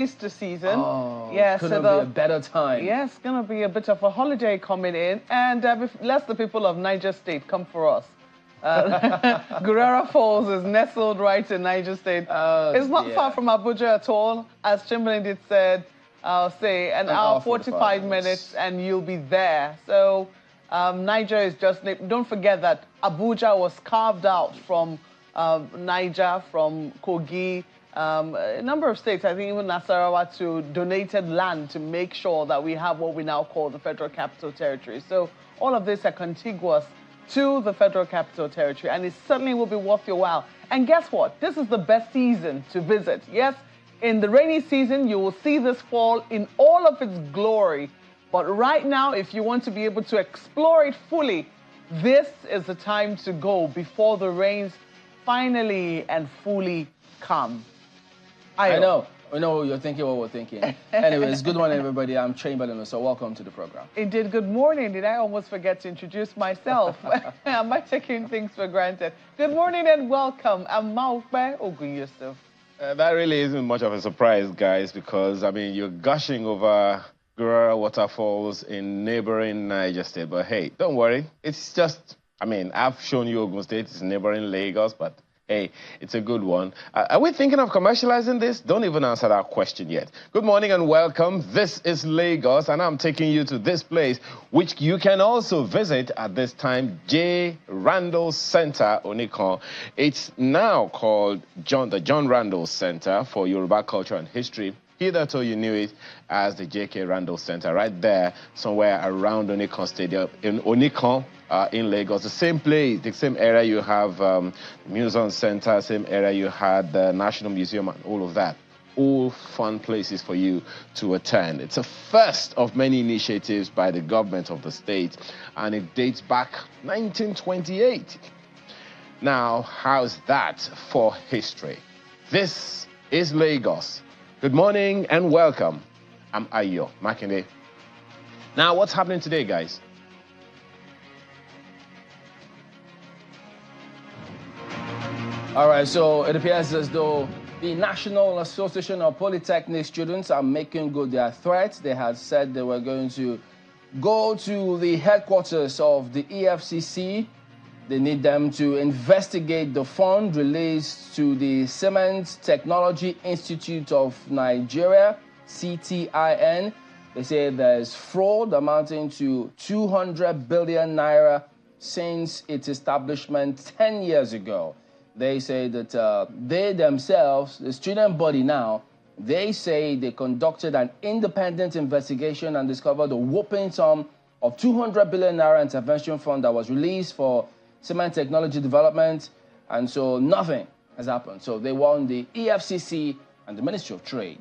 Easter season. Oh, yes, couldn't be a better time. Yes, going to be a bit of a holiday coming in, and let the people of Niger State come for us. Gurara Falls is nestled right in Niger State. It's not far from Abuja at all, as Chamberlain did said. I'll say an hour 45 minutes, and you'll be there. So Niger is just. Don't forget that Abuja was carved out from Niger, from Kogi. A number of states, I think even Nasarawa, to donated land to make sure that we have what we now call the Federal Capital Territory. So all of these are contiguous to the Federal Capital Territory, and it certainly will be worth your while. And guess what? This is the best season to visit. Yes, in the rainy season, you will see this fall in all of its glory. But right now, if you want to be able to explore it fully, this is the time to go before the rains finally and fully come. I know you're thinking what we're thinking. Anyways, good morning, everybody. I'm Chamberlain, so welcome to the program. Indeed, good morning. Did I almost forget to introduce myself? Am I taking things for granted? Good morning and welcome. I'm Maukbe Ogun Yusuf. That really isn't much of a surprise, guys, because, I mean, you're gushing over Gurara waterfalls in neighboring Niger State. But hey, don't worry. It's just, I mean, I've shown you Ogun State. It's neighboring Lagos, but hey, it's a good one. Are we thinking of commercializing this? Don't even answer that question yet. Good morning and welcome. This is Lagos, and I'm taking you to this place, which you can also visit at this time, J. Randall Center, Onikon. It's now called the John Randall Center for Yoruba Culture and History. Hitherto, you knew it as the J.K. Randall Center, right there, somewhere around Onikon Stadium, in Onikon, in Lagos. The same place, the same area you have Museum Center, same area you had the National Museum and all of that. All fun places for you to attend. It's a first of many initiatives by the government of the state, and it dates back 1928. Now, how's that for history? This is Lagos. Good morning and welcome. I'm Ayo Makinde. Now, what's happening today, guys? All right, so it appears as though the National Association of Polytechnic Students are making good their threat. They had said they were going to go to the headquarters of the EFCC. They need them to investigate the fund released to the Cement Technology Institute of Nigeria, CTIN. They say there's fraud amounting to 200 billion naira since its establishment 10 years ago. They say that they themselves, the student body now, they say they conducted an independent investigation and discovered a whopping sum of 200 billion naira intervention fund that was released for cement technology development, and so nothing has happened. So they want the EFCC and the Ministry of Trade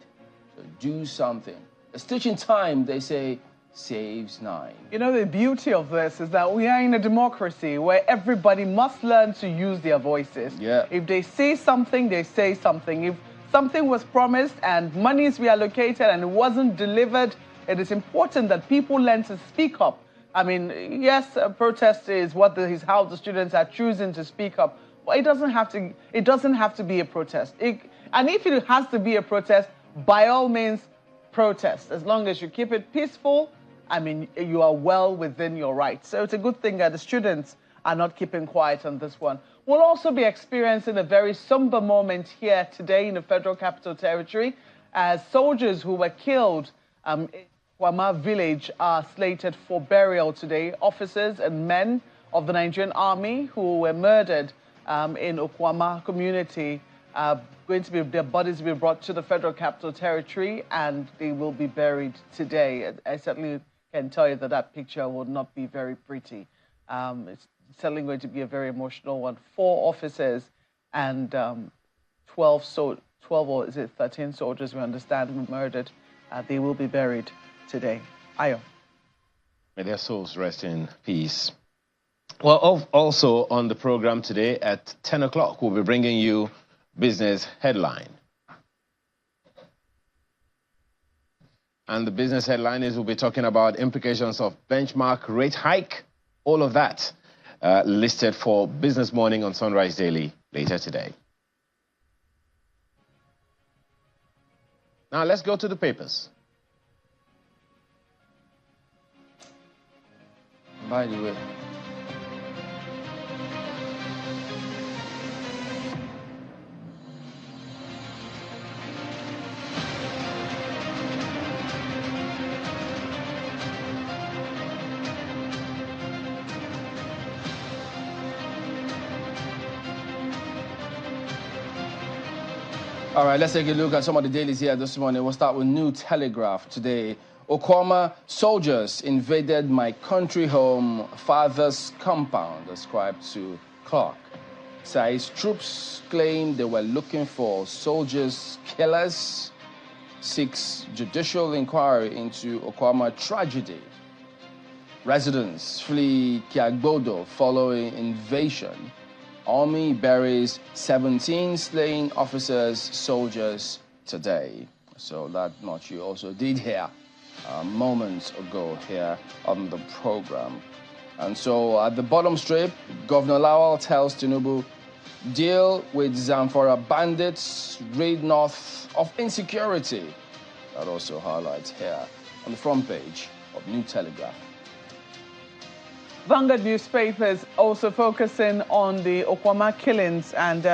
to do something. A stitch in time, they say, saves 9. You know, the beauty of this is that we are in a democracy where everybody must learn to use their voices. Yeah. If they say something, they say something. If something was promised and money is reallocated and it wasn't delivered, it is important that people learn to speak up. I mean, yes, a protest is how the students are choosing to speak up, but it doesn't have to be a protest. And if it has to be a protest, by all means, protest. As long as you keep it peaceful, I mean, you are well within your rights. So it's a good thing that the students are not keeping quiet on this one. We'll also be experiencing a very somber moment here today in the Federal Capital Territory as soldiers who were killed Okwama village are slated for burial today. Officers and men of the Nigerian Army who were murdered in Okwama community their bodies will be brought to the Federal Capital Territory and they will be buried today. I certainly can tell you that that picture will not be very pretty. It's certainly going to be a very emotional one. 4 officers and 12 or is it 13 soldiers, we understand, were murdered. They will be buried today. Ayo. May their souls rest in peace. Well, also on the program today at 10 o'clock, we'll be bringing you Business Headline. And the business headline is we'll be talking about implications of benchmark rate hike, all of that listed for Business Morning on Sunrise Daily later today. Now let's go to the papers. By the way, all right, let's take a look at some of the dailies here this morning. We'll start with New Telegraph today. Okwama soldiers invaded my country home father's compound, ascribed to Clark. Says troops claim they were looking for soldiers' killers. Seeks judicial inquiry into Okwama tragedy. Residents flee Akeredolu following invasion. Army buries 17 slain officers, soldiers today. So that much you also did hear moments ago here on the program. And so at the bottom strip, Governor Lawal tells Tinubu, deal with Zamfara bandits, rid north of insecurity. That also highlights here on the front page of New Telegraph. Vanguard newspapers also focusing on the Okwama killings. And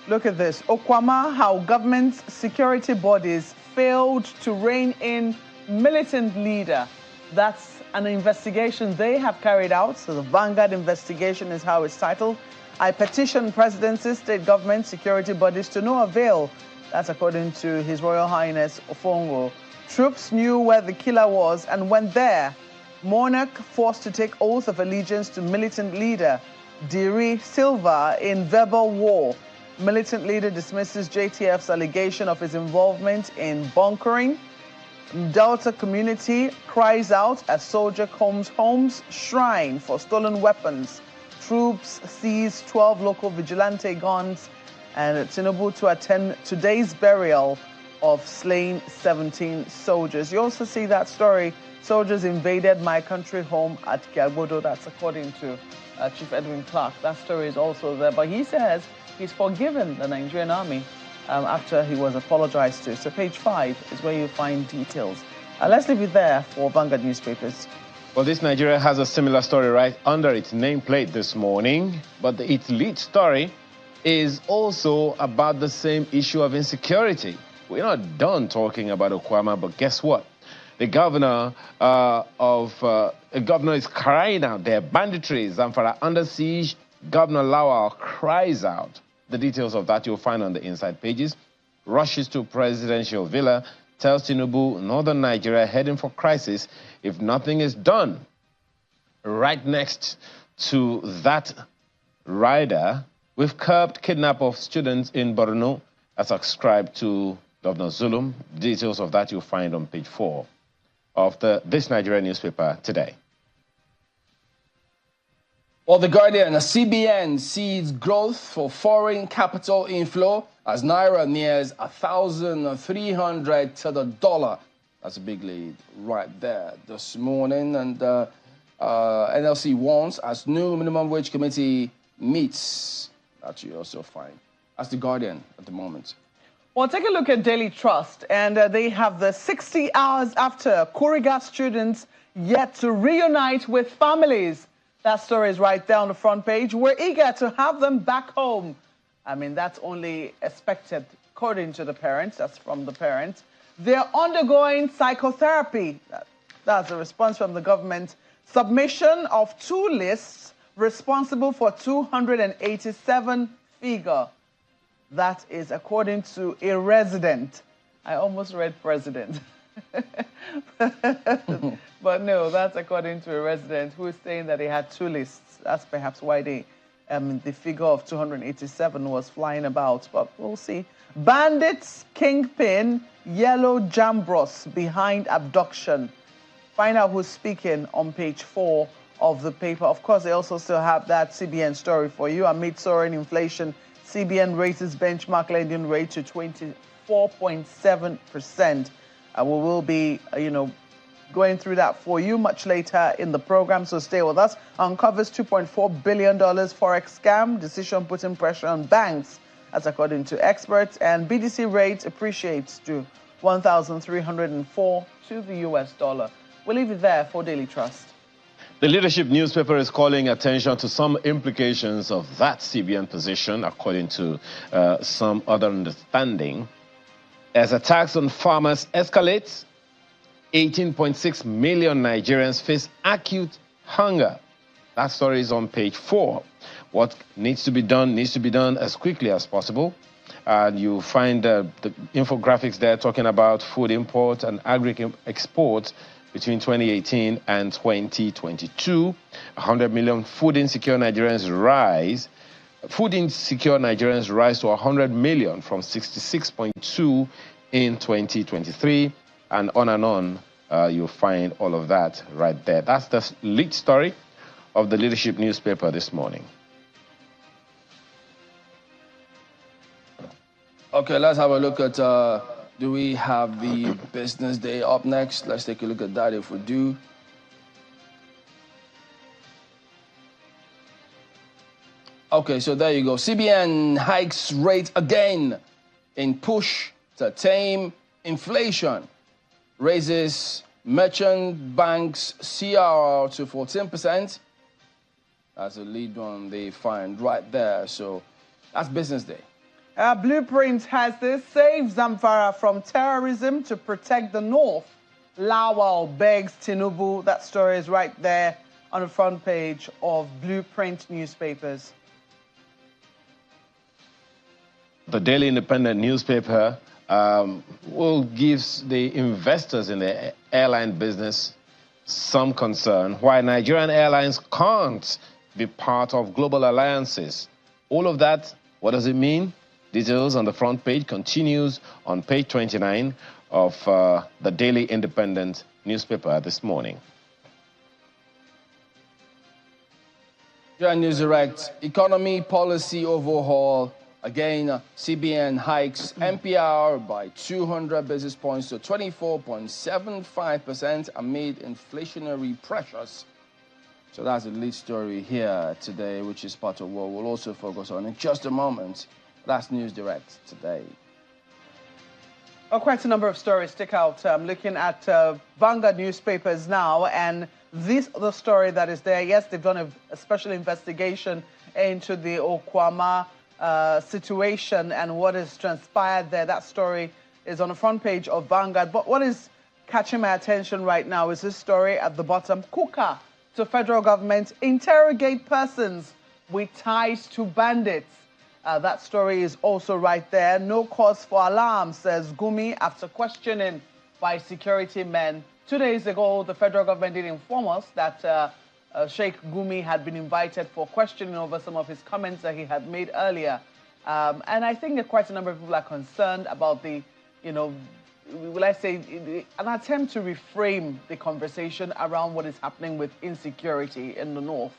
look at this. Okwama, how government security bodies failed to rein in militant leader. That's an investigation they have carried out. So the Vanguard investigation is how it's titled. I petition presidency, state government, security bodies to no avail. That's according to His Royal Highness Ofongo. Troops knew where the killer was and went there. Monarch forced to take oath of allegiance to militant leader Diri Silva in verbal war. Militant leader dismisses JTF's allegation of his involvement in bunkering. Delta community cries out as soldier combs home's shrine for stolen weapons. Troops seize 12 local vigilante guns, and Tinubu to attend today's burial of slain 17 soldiers. You also see that story. Soldiers invaded my country home at Akeredolu. That's according to Chief Edwin Clark. That story is also there. But he says he's forgiven the Nigerian army after he was apologized to. So page 5 is where you find details. Let's leave it there for Vanguard newspapers. Well, this Nigeria has a similar story right under its nameplate this morning. But its lead story is also about the same issue of insecurity. We're not done talking about Okwama, but guess what? The governor is crying out there. Banditry, Zamfara under siege. Governor Lawal cries out. The details of that you'll find on the inside pages. Rushes to presidential villa. Tells Tinubu, northern Nigeria heading for crisis if nothing is done. Right next to that rider, we've curbed kidnap of students in Borno, as ascribed to Governor Zulum. Details of that you'll find on page 4 of this Nigerian newspaper today. Well, The Guardian, CBN sees growth for foreign capital inflow as Naira nears 1,300 to the dollar. That's a big lead right there this morning. And NLC warns as new minimum wage committee meets. That you also find. That's The Guardian at the moment. Well, take a look at Daily Trust, and they have the 60 hours after Kuriga students yet to reunite with families. That story is right there on the front page. We're eager to have them back home. I mean, that's only expected, according to the parents. That's from the parents. They're undergoing psychotherapy. That's a response from the government. Submission of 2 lists responsible for 287 figure. That is according to a resident. I almost read president. But no, that's according to a resident who is saying that he had 2 lists. That's perhaps why the figure of 287 was flying about, but we'll see. Bandits, kingpin, yellow jambros behind abduction. Find out who's speaking on page 4 of the paper. Of course, they also still have that CBN story for you. Amid soaring inflation, CBN raises benchmark lending rate to 24.7%. We will be, going through that for you much later in the program, so stay with us. Uncovers $2.4 billion forex scam, decision putting pressure on banks, as according to experts, and BDC rates appreciates to 1,304 to the US dollar. We'll leave it there for Daily Trust. The leadership newspaper is calling attention to some implications of that CBN position, according to some other understanding. As attacks on farmers escalate, 18.6 million Nigerians face acute hunger. That story is on page 4. What needs to be done as quickly as possible. And you find the infographics there talking about food import and agri-export between 2018 and 2022. 100 million food insecure Nigerians rise. Food insecure Nigerians rise to 100 million from 66.2 in 2023. And on, you'll find all of that right there. That's the lead story of the leadership newspaper this morning. Okay, let's have a look at, do we have the business day up next? Let's take a look at that if we do. Okay, so there you go. CBN hikes rate again in push to tame inflation. Raises merchant banks CRR to 14%. That's a lead one they find right there. So that's business day. Blueprint has this: save Zamfara from terrorism to protect the North. Lawal begs Tinubu. That story is right there on the front page of Blueprint newspapers. The Daily Independent newspaper will give the investors in the airline business some concern why Nigerian airlines can't be part of global alliances. All of that, what does it mean? Details on the front page, continues on page 29 of the Daily Independent newspaper this morning. News Direct, economy policy overhaul. Again, CBN hikes MPR by 200 basis points to 24.75% amid inflationary pressures. So that's the lead story here today, which is part of what we'll also focus on in just a moment. That's News Direct today. Oh, quite a number of stories stick out. I'm looking at Vanguard newspapers now, and this the story that is there. Yes, they've done a special investigation into the Okwama situation and what has transpired there. That story is on the front page of Vanguard. But what is catching my attention right now is this story at the bottom. Kuka to federal government: interrogate persons with ties to bandits. That story is also right there. No cause for alarm, says Gumi after questioning by security men. 2 days ago, the federal government did inform us that Sheikh Gumi had been invited for questioning over some of his comments that he had made earlier. And I think that quite a number of people are concerned about the, will I say, an attempt to reframe the conversation around what is happening with insecurity in the North.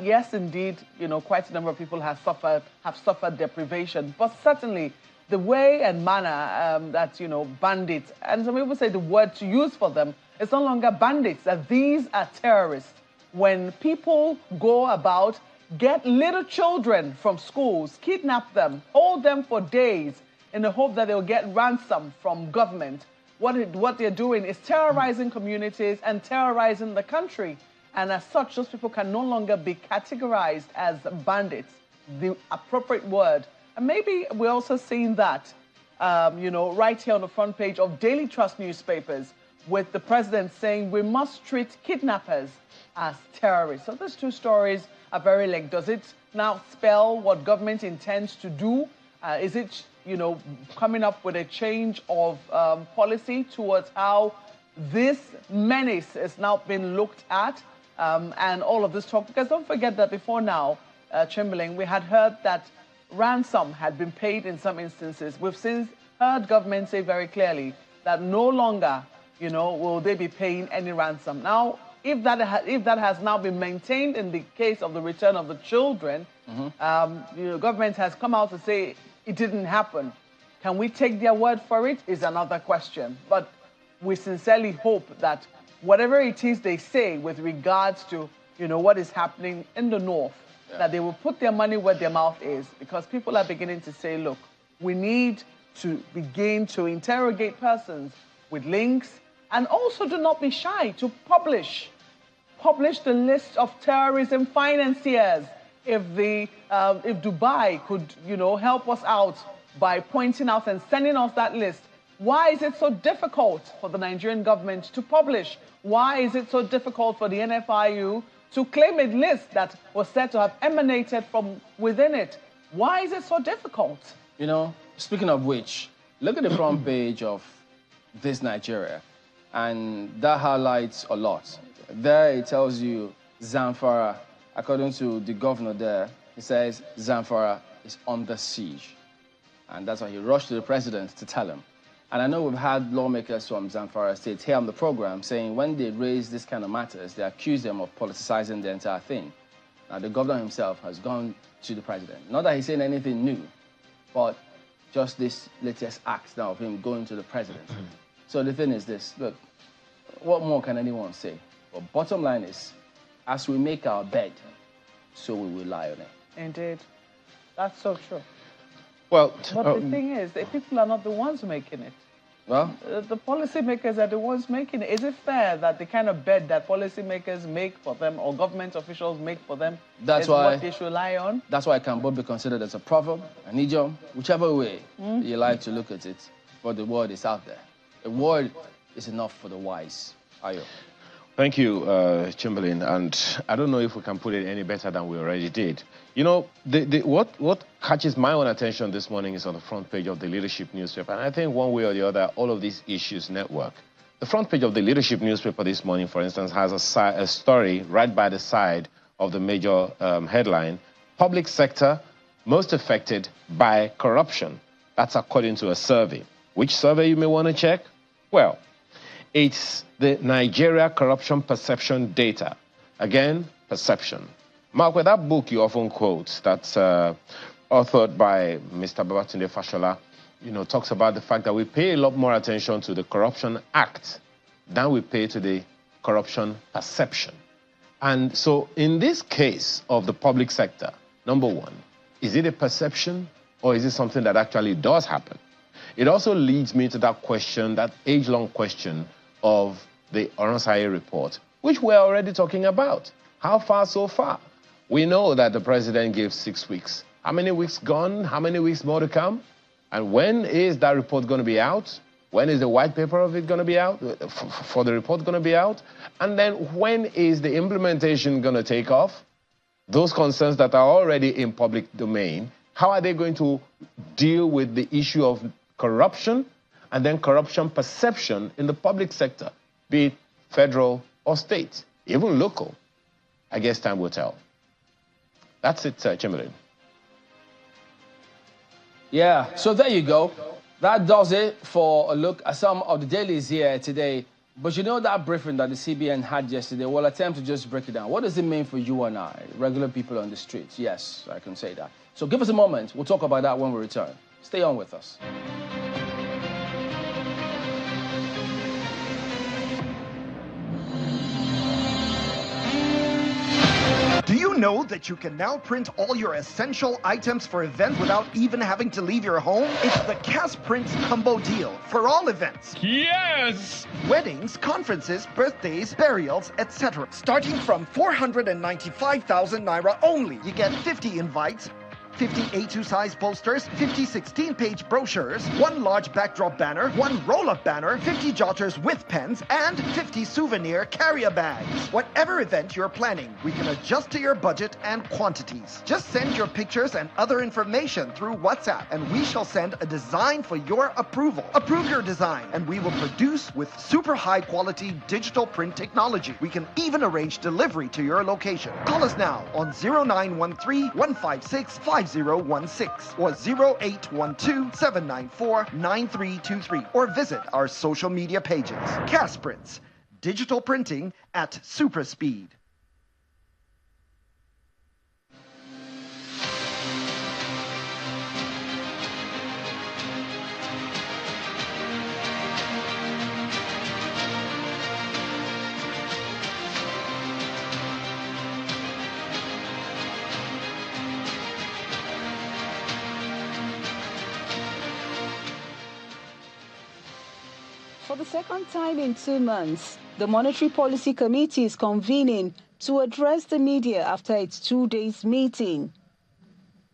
Yes, indeed, quite a number of people have suffered deprivation, but certainly the way and manner that, bandits, and some people say the word to use for them, it's no longer bandits, that these are terrorists. When people go about, get little children from schools, kidnap them, hold them for days in the hope that they'll get ransom from government, what they're doing is terrorizing communities and terrorizing the country. And as such, those people can no longer be categorized as bandits, the appropriate word. And maybe we're also seeing that, right here on the front page of Daily Trust newspapers, with the president saying we must treat kidnappers as terrorists. So those two stories are very linked. Does it now spell what government intends to do? Is it, coming up with a change of policy towards how this menace is now being looked at? And all of this talk, because don't forget that before now, Chamberlain, we had heard that ransom had been paid in some instances. We've since heard government say very clearly that no longer, will they be paying any ransom. Now, if that has now been maintained in the case of the return of the children, government has come out to say it didn't happen. Can we take their word for it is another question. But we sincerely hope that whatever it is they say with regards to, what is happening in the North, that they will put their money where their mouth is, because people are beginning to say, look, we need to begin to interrogate persons with links, and also do not be shy to publish the list of terrorism financiers. If Dubai could, help us out by pointing out and sending us that list. Why is it so difficult for the Nigerian government to publish? Why is it so difficult for the NFIU to claim a list that was said to have emanated from within it? Why is it so difficult? Speaking of which, look at the front page of This Nigeria, and that highlights a lot. There it tells you Zamfara, according to the governor there, he says Zamfara is under siege. And that's why he rushed to the president to tell him. And I know we've had lawmakers from Zamfara State here on the program saying when they raise this kind of matters, they accuse them of politicizing the entire thing. Now, the governor himself has gone to the president. Not that he's saying anything new, but just this latest act now of him going to the president. So the thing is this, look, what more can anyone say? But bottom line is, as we make our bed, so we will lie on it. Indeed. That's so true. Well, but the thing is, the people are not the ones making it. Well, the policymakers are the ones making it. Is it fair that the kind of bed that policymakers make for them or government officials make for them is what they should lie on? That's why it can both be considered as a proverb, an idiom, whichever way you like to look at it. But the word is out there. The word is enough for the wise. Ayo. Thank you, Chamberlain. And I don't know if we can put it any better than we already did. What catches my own attention this morning is on the front page of the Leadership newspaper. And I think one way or the other, all of these issues network. The front page of the Leadership newspaper this morning, for instance, has a story right by the side of the major headline, Public Sector Most Affected by Corruption. That's according to a survey. Which survey you may want to check? Well, it's the Nigeria Corruption Perception Data. Again, perception. Mark, with that book you often quote, that's authored by Mr. Babatunde Fashola, talks about the fact that we pay a lot more attention to the Corruption Act than we pay to the corruption perception. And so in this case of the public sector, number one, is it a perception or is it something that actually does happen? It also leads me to that question, that age-long question of the Oronsaye report, which we're already talking about. How far so far? We know that the president gave 6 weeks. How many weeks gone? How many weeks more to come? And when is that report going to be out? When is the white paper of it going to be out? For the report going to be out? And then when is the implementation going to take off? Those concerns that are already in public domain, how are they going to deal with the issue of corruption and then corruption perception in the public sector, be it federal or state, even local? I guess time will tell. That's it, Chamberlain. Yeah, so there you go. That does it for a look at some of the dailies here today. But that briefing that the CBN had yesterday, we'll attempt to just break it down. What does it mean for you and I, regular people on the streets? Yes, I can say that. So give us a moment. We'll talk about that when we return. Stay on with us. Do you know that you can now print all your essential items for events without even having to leave your home? It's the Cash Print Combo Deal for all events. Yes! Weddings, conferences, birthdays, burials, etc. Starting from 495,000 naira only. You get 50 invites, 50 A2 size posters, 50 16-page brochures, 1 large backdrop banner, 1 roll-up banner, 50 jotters with pens, and 50 souvenir carrier bags. Whatever event you're planning, we can adjust to your budget and quantities. Just send your pictures and other information through WhatsApp, and we shall send a design for your approval. Approve your design, and we will produce with super high-quality digital print technology. We can even arrange delivery to your location. Call us now on 0913-156-5016 or 0812-794-9323 or visit our social media pages. Cash Prints, digital printing at super speed. For the second time in 2 months, the Monetary Policy Committee is convening to address the media after its 2-day meeting.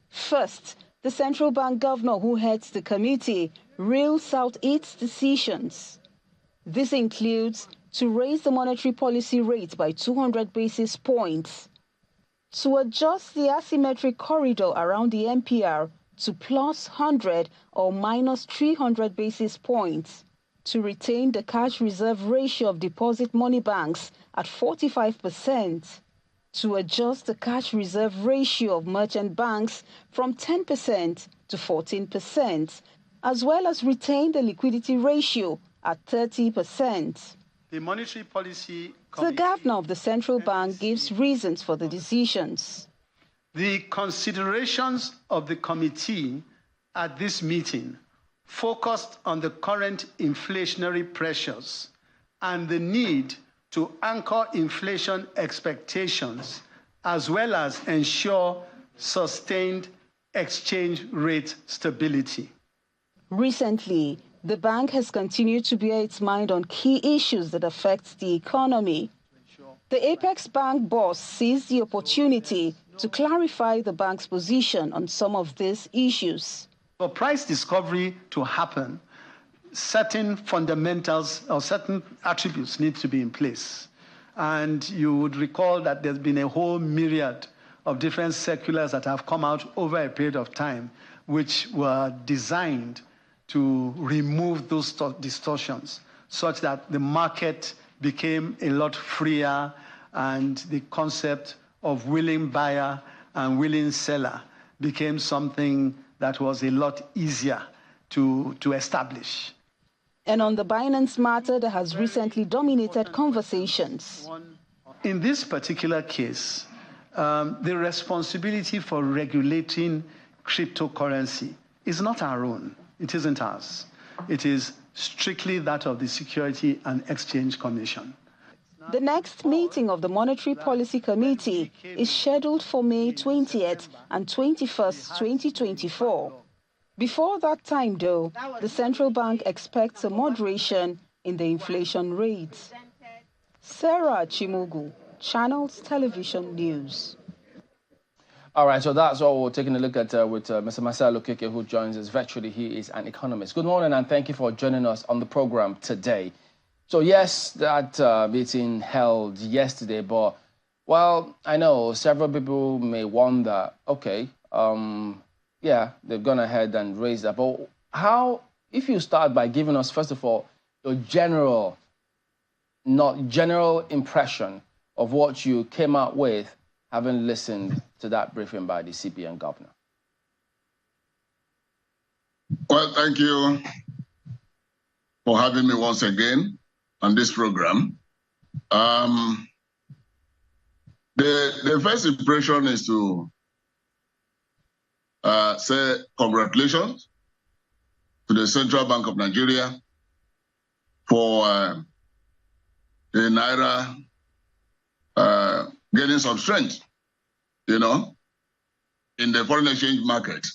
First, the central bank governor who heads the committee reels out its decisions. This includes to raise the monetary policy rate by 200 basis points, to adjust the asymmetric corridor around the MPR to plus 100 or minus 300 basis points, to retain the cash reserve ratio of deposit money banks at 45%, to adjust the cash reserve ratio of merchant banks from 10% to 14%, as well as retain the liquidity ratio at 30%. The Monetary Policy The governor of the central bank gives reasons for the decisions. The considerations of the committee at this meeting focused on the current inflationary pressures and the need to anchor inflation expectations, as well as ensure sustained exchange rate stability. Recently, the bank has continued to bear its mind on key issues that affect the economy. The Apex Bank boss seized the opportunity to clarify the bank's position on some of these issues. For price discovery to happen, certain fundamentals or certain attributes need to be in place. And you would recall that there's been a whole myriad of different circulars that have come out over a period of time, which were designed to remove those distortions, such that the market became a lot freer and the concept of willing buyer and willing seller became something that was a lot easier to establish. And on the Binance matter that has recently dominated conversations. In this particular case, the responsibility for regulating cryptocurrency is not our own. It isn't ours. It is strictly that of the Security and Exchange Commission. The next meeting of the Monetary Policy Committee is scheduled for May 20th and 21st, 2024. Before that time, though, the central bank expects a moderation in the inflation rate. Sarah Chimugu, Channels Television News. All right, so that's all we're taking a look at with Mr. Marcelo Keke, who joins us virtually. He is an economist. Good morning, and thank you for joining us on the program today. So yes, that meeting held yesterday, but, well, I know several people may wonder, okay, yeah, they've gone ahead and raised that, but how, if you start by giving us, first of all, your general impression of what you came out with, having listened to that briefing by the CBN governor. Well, thank you for having me once again on this program. The first impression is to say congratulations to the Central Bank of Nigeria for the Naira getting some strength, in the foreign exchange market,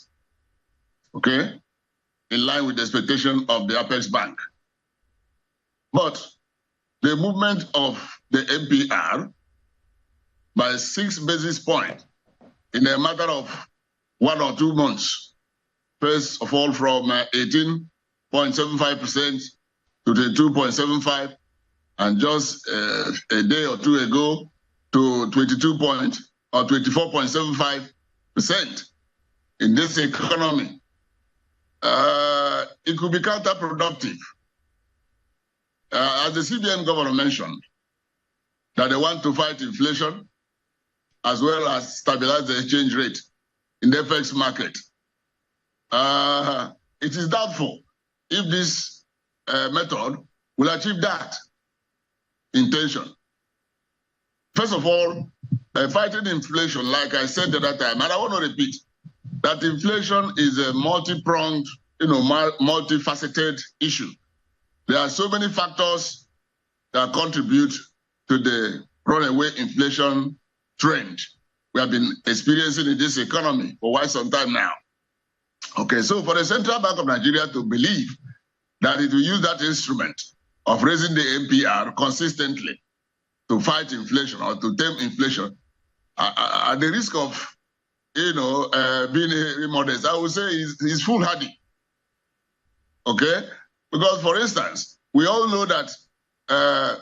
okay, in line with the expectation of the Apex Bank. But the movement of the MPR by 6 basis points in a matter of 1 or 2 months, first of all from 18.75% to 22.75%, and just a day or two ago to 24.75% in this economy, it could be counterproductive. As the CBN governor mentioned, that they want to fight inflation as well as stabilize the exchange rate in the FX market. It is doubtful if this method will achieve that intention. First of all, fighting inflation, like I said at that time, and I want to repeat, that inflation is a multi-pronged, multifaceted issue. There are so many factors that contribute to the runaway inflation trend we have been experiencing in this economy for quite some time now. Okay, so for the Central Bank of Nigeria to believe that it will use that instrument of raising the MPR consistently to fight inflation or to tame inflation, at the risk of, being immodest, I would say he's foolhardy. Okay? Because, for instance, we all know that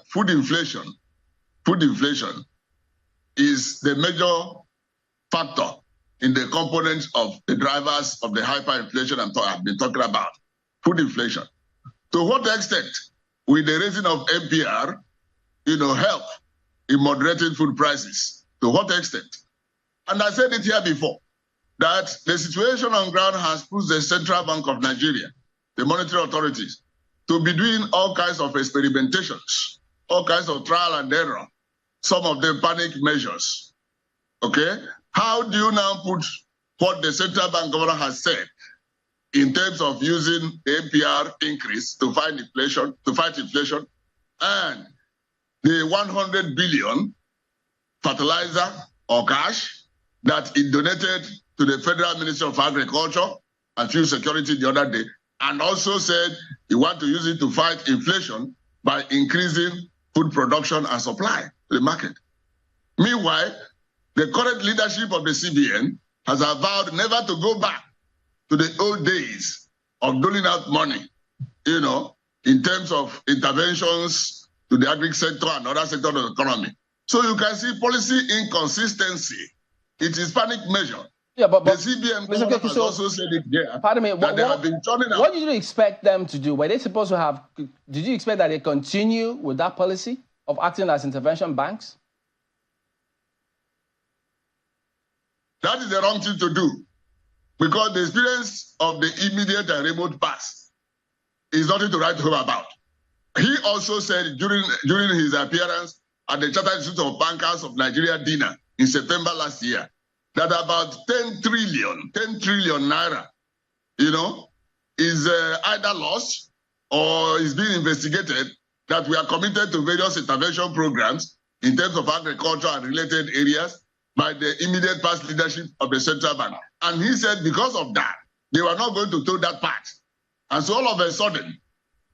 food inflation is the major factor in the components of the drivers of the hyperinflation I've been talking about, food inflation. To what extent will the raising of MPR, help in moderating food prices? To what extent? And I said it here before, that the situation on ground has pushed the Central Bank of Nigeria, the monetary authorities, to be doing all kinds of experimentations, all kinds of trial and error, some of them panic measures. Okay? How do you now put what the Central Bank governor has said in terms of using the MPR increase to fight inflation, and the 100 billion fertilizer or cash that it donated to the Federal Ministry of Agriculture and Food Security the other day, and also said he wants to use it to fight inflation by increasing food production and supply to the market. Meanwhile, the current leadership of the CBN has vowed never to go back to the old days of doling out money, in terms of interventions to the agri sector and other sectors of the economy. So you can see policy inconsistency. It is panic measure. Yeah, but the CBN has also said it there. Pardon me. That they have been turning out. What did you expect them to do? Were they supposed to have? Did you expect that they continue with that policy of acting as intervention banks? That is the wrong thing to do, because the experience of the immediate and remote past is nothing to write home about. He also said during his appearance at the Chartered Institute of Bankers of Nigeria dinner in September last year, that about 10 trillion naira, is either lost or is being investigated, that we are committed to various intervention programs in terms of agriculture and related areas by the immediate past leadership of the Central Bank. And he said because of that, they were not going to throw that part. And so all of a sudden,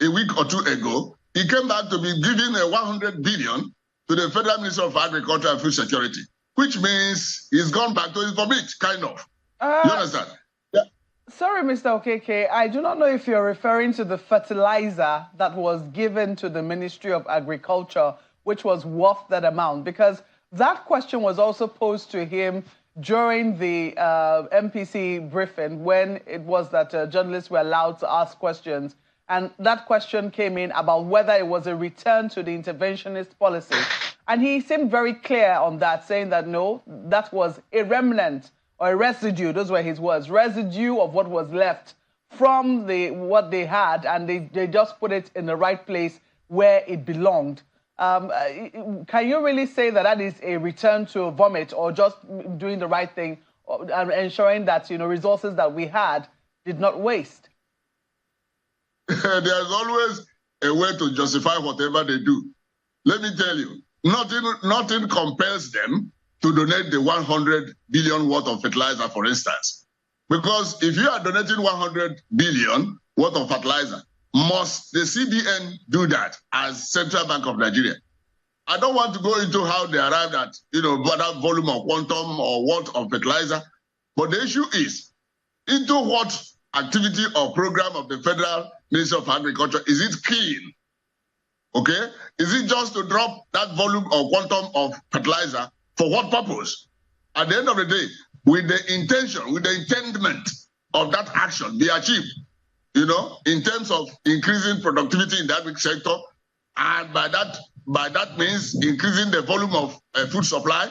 a week or two ago, he came back to be giving 100 billion to the Federal Ministry of Agriculture and Food Security, which means he's gone back to his vomit, kind of. You understand? Yeah. Sorry, Mr. Okeke, I do not know if you're referring to the fertilizer that was given to the Ministry of Agriculture, which was worth that amount, because that question was also posed to him during the MPC briefing, when it was that journalists were allowed to ask questions. And that question came in about whether it was a return to the interventionist policy. And he seemed very clear on that, saying that no, that was a remnant or a residue, those were his words, residue of what was left from what they had, and they just put it in the right place where it belonged. Can you really say that that is a return to a vomit, or just doing the right thing and ensuring that resources that we had did not waste? There's always a way to justify whatever they do. Let me tell you, nothing compels them to donate the 100 billion worth of fertilizer, for instance. Because if you are donating 100 billion worth of fertilizer, must the CBN do that as Central Bank of Nigeria? I don't want to go into how they arrived at, that volume or quantum or what of fertilizer. But the issue is, into what activity or program of the Federal Ministry of Agriculture is it keen? Okay? Is it just to drop that volume or quantum of fertilizer? For what purpose? At the end of the day, will the intendment of that action be achieved? In terms of increasing productivity in the agriculture sector, and by that means increasing the volume of food supply,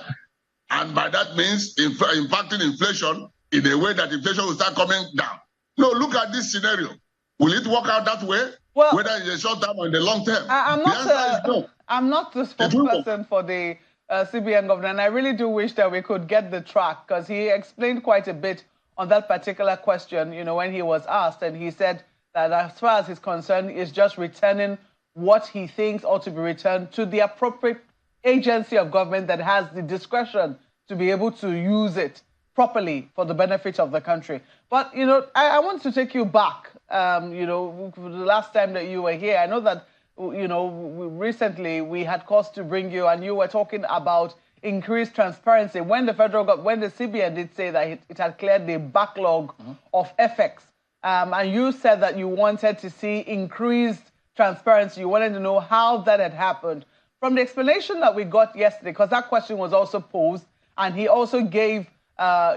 and by that means impacting inflation in a way that inflation will start coming down. No, look at this scenario. Will it work out that way? Well, whether in the short term or in the long term? I'm not the spokesperson for the CBN governor, and I really do wish that we could get the track, because he explained quite a bit on that particular question, when he was asked, and he said that as far as he's concerned, is just returning what he thinks ought to be returned to the appropriate agency of government that has the discretion to be able to use it properly for the benefit of the country. But, I want to take you back, the last time that you were here. I know that you know, recently we had cause to bring you, and you were talking about increased transparency when the CBN did say that it had cleared the backlog of FX. And you said that you wanted to see increased transparency. You wanted to know how that had happened. From the explanation that we got yesterday, because that question was also posed, and he also gave,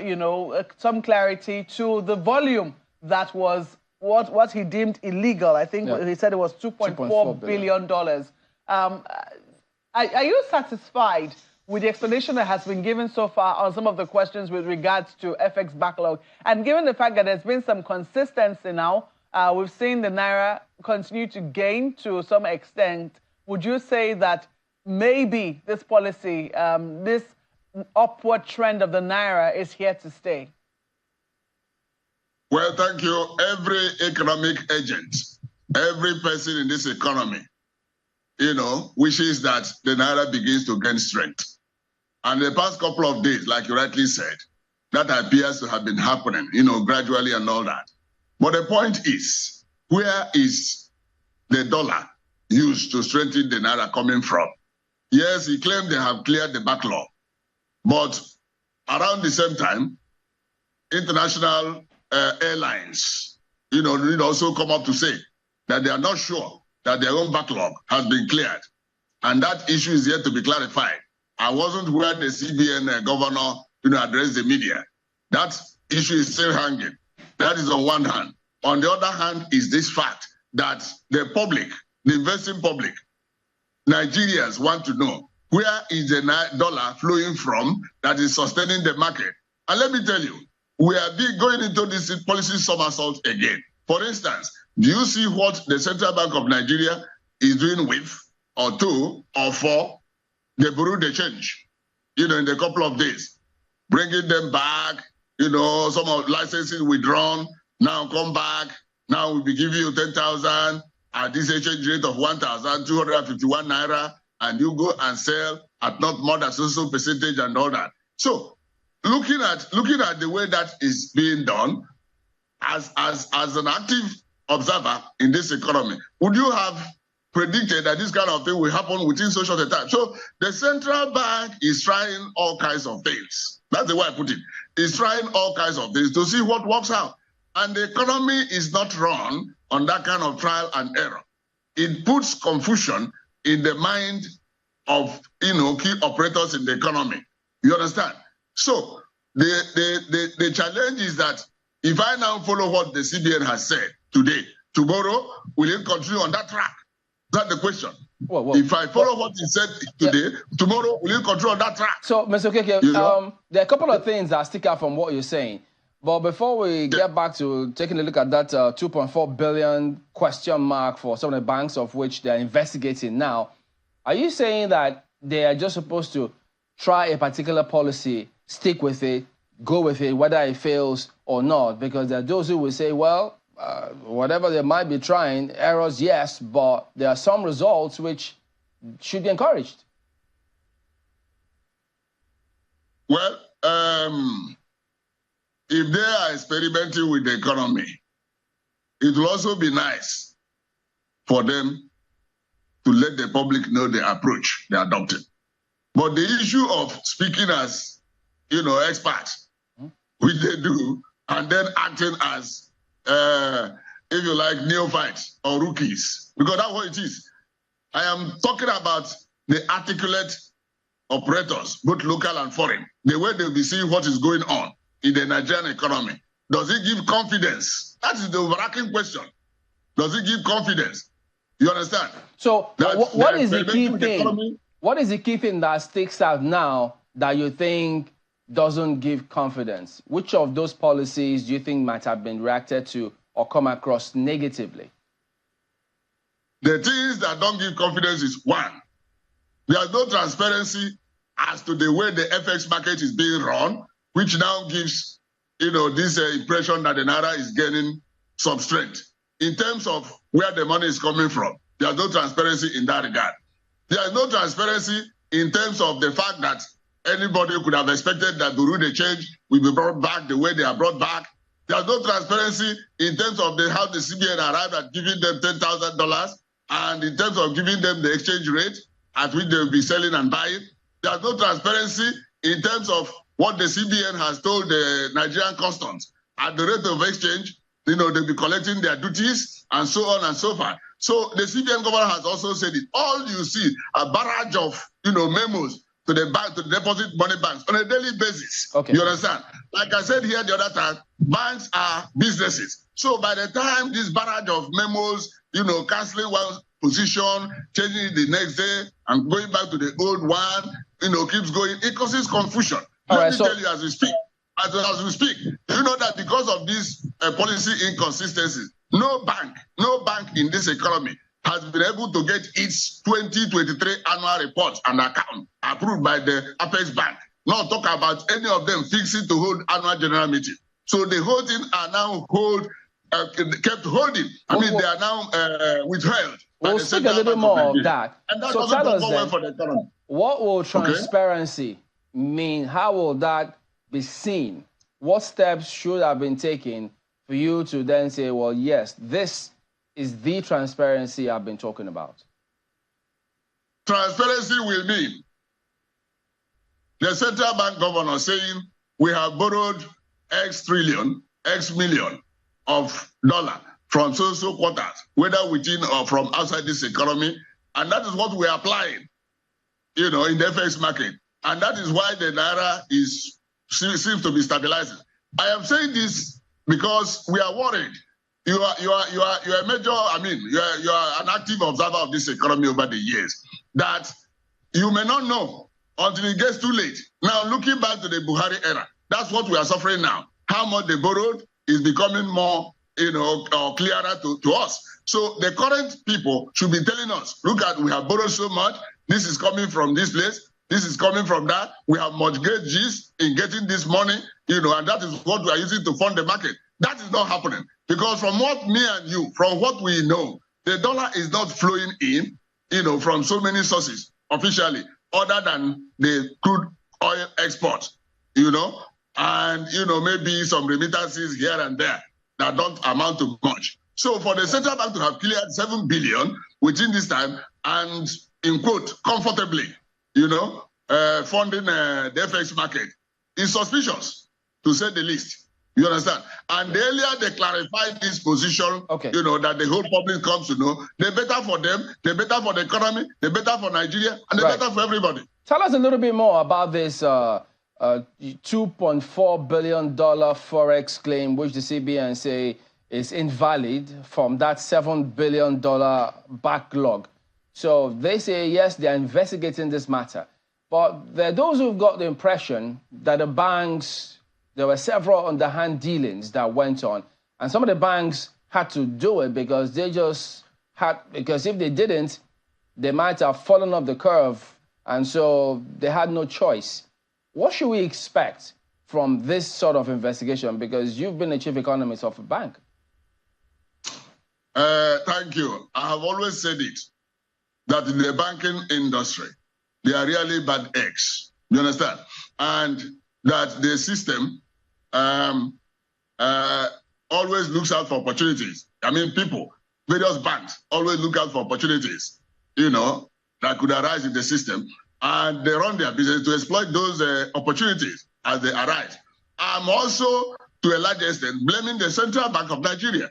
you know, some clarity to the volume that was what he deemed illegal. I think he said it was $2.4 billion. Are you satisfied with the explanation that has been given so far on some of the questions with regards to FX backlog? And given the fact that there's been some consistency now, we've seen the Naira continue to gain to some extent, would you say that maybe this policy, this upward trend of the Naira is here to stay? Well, thank you. Every economic agent, every person in this economy, you know, wishes that the Naira begins to gain strength. And the past couple of days, like you rightly said, that appears to have been happening, you know, gradually and all that. But the point is, where is the dollar used to strengthen the Naira coming from? Yes, he claimed they have cleared the backlog. But around the same time, international airlines, you know, need also come up to say that they are not sure that their own backlog has been cleared. And that issue is yet to be clarified. I wasn't where the CBN governor, you know, addressed the media. That issue is still hanging. That is on one hand. On the other hand is this fact that the public, the investing public, Nigerians want to know where is the dollar flowing from that is sustaining the market. And let me tell you, we are going into this policy somersault again. For instance, do you see what the Central Bank of Nigeria is doing with, or to, or for the Bureau de Change, you know, in a couple of days? Bringing them back, you know, some of licenses withdrawn, now come back, now we'll be giving you 10,000 at this exchange rate of 1,251 Naira, and you go and sell at not more than so percentage and all that. So, looking at the way that is being done, as an active observer in this economy, would you have predicted that this kind of thing will happen within so short a time? So the central bank is trying all kinds of things. That's the way I put it. It's trying all kinds of things to see what works out. And the economy is not run on that kind of trial and error. It puts confusion in the mind of, you know, key operators in the economy. You understand? So the challenge is that if I now follow what the CBN has said today, tomorrow, will it continue on that track? That's the question. Well, if I follow what he said today, tomorrow, will it continue on that track? So, Mr. Okeke, there are a couple of things that stick out from what you're saying. But before we get back to taking a look at that 2.4 billion question mark for some of the banks of which they're investigating now, are you saying that they are just supposed to try a particular policy, stick with it, go with it, whether it fails or not? Because there are those who will say, well, whatever they might be trying, errors, yes, but there are some results which should be encouraged. Well, if they are experimenting with the economy, it will also be nice for them to let the public know the approach they adopted. But the issue of speaking as, you know, experts, which they do, and then acting as, if you like, neophytes or rookies, because that's what it is. I am talking about the articulate operators, both local and foreign, the way they'll be seeing what is going on in the Nigerian economy. Does it give confidence? That is the overarching question. Does it give confidence? You understand? So what is the key thing? What is the key thing that sticks out now that you think doesn't give confidence? Which of those policies do you think might have been reacted to or come across negatively? The things that don't give confidence is, one, there's no transparency as to the way the FX market is being run, which now gives, you know, this impression that the Naira is gaining some strength. In terms of where the money is coming from, there's no transparency in that regard. There is no transparency in terms of the fact that anybody could have expected that the Bureau de Change will be brought back the way they are brought back. There's no transparency in terms of how the CBN arrived at giving them $10,000, and in terms of giving them the exchange rate at which they will be selling and buying. There's no transparency in terms of what the CBN has told the Nigerian customs at the rate of exchange. They'll be collecting their duties and so on and so forth. So the CBN governor has also said it. All you see, a barrage of, memos to the bank, to the deposit money banks on a daily basis. Okay. You understand? Like I said here the other time, banks are businesses. So by the time this barrage of memos, canceling one position, changing it the next day, and going back to the old one, keeps going, it causes confusion. Let me tell you as we speak. As we speak, you know that because of these policy inconsistencies, no bank in this economy has been able to get its 2023 annual report and account approved by the Apex Bank. Not talk about any of them fixing to hold annual general meeting. So the whole thing are now kept holding. They are now withheld. We'll speak a little more of that. And that so doesn't tell us perform well for the economy. What will transparency mean? How will that be seen? What steps should have been taken for you to then say, well, yes, this is the transparency I've been talking about? Transparency will mean the central bank governor saying we have borrowed X trillion, X million of dollar from social quarters, whether within or from outside this economy, and that is what we're applying, in the FX market. And that is why the Naira seems to be stabilizing. I am saying this because we are worried. You are a major, you are an active observer of this economy over the years, that you may not know until it gets too late. Now, looking back to the Buhari era, that's what we are suffering now. How much they borrowed is becoming more, clearer to us. So the current people should be telling us, look at, we have borrowed so much, this is coming from this place, this is coming from that. We have mortgages in getting this money, and that is what we are using to fund the market. That is not happening. Because from what me and you, from what we know, the dollar is not flowing in, from so many sources officially, other than the crude oil export, and, maybe some remittances here and there that don't amount to much. So for the central bank to have cleared 7 billion within this time and, in quote, comfortably, funding the FX market is suspicious, to say the least. You understand? And the earlier they clarify this position, that the whole public comes to know, the better for them, the better for the economy, the better for Nigeria, and the better for everybody. Tell us a little bit more about this $2.4 billion Forex claim, which the CBN say is invalid from that $7 billion backlog. So they say, yes, they're investigating this matter. But there are those who've got the impression that the banks, there were several underhand dealings that went on. And some of the banks had to do it because they just had, because if they didn't, they might have fallen off the curve. And so they had no choice. What should we expect from this sort of investigation? Because you've been a chief economist of a bank. Thank you. I have always said it, that in the banking industry, they are really bad eggs. You understand? And that the system always looks out for opportunities. People, various banks always look out for opportunities, that could arise in the system. And they run their business to exploit those opportunities as they arise. I'm also, to a large extent, blaming the Central Bank of Nigeria,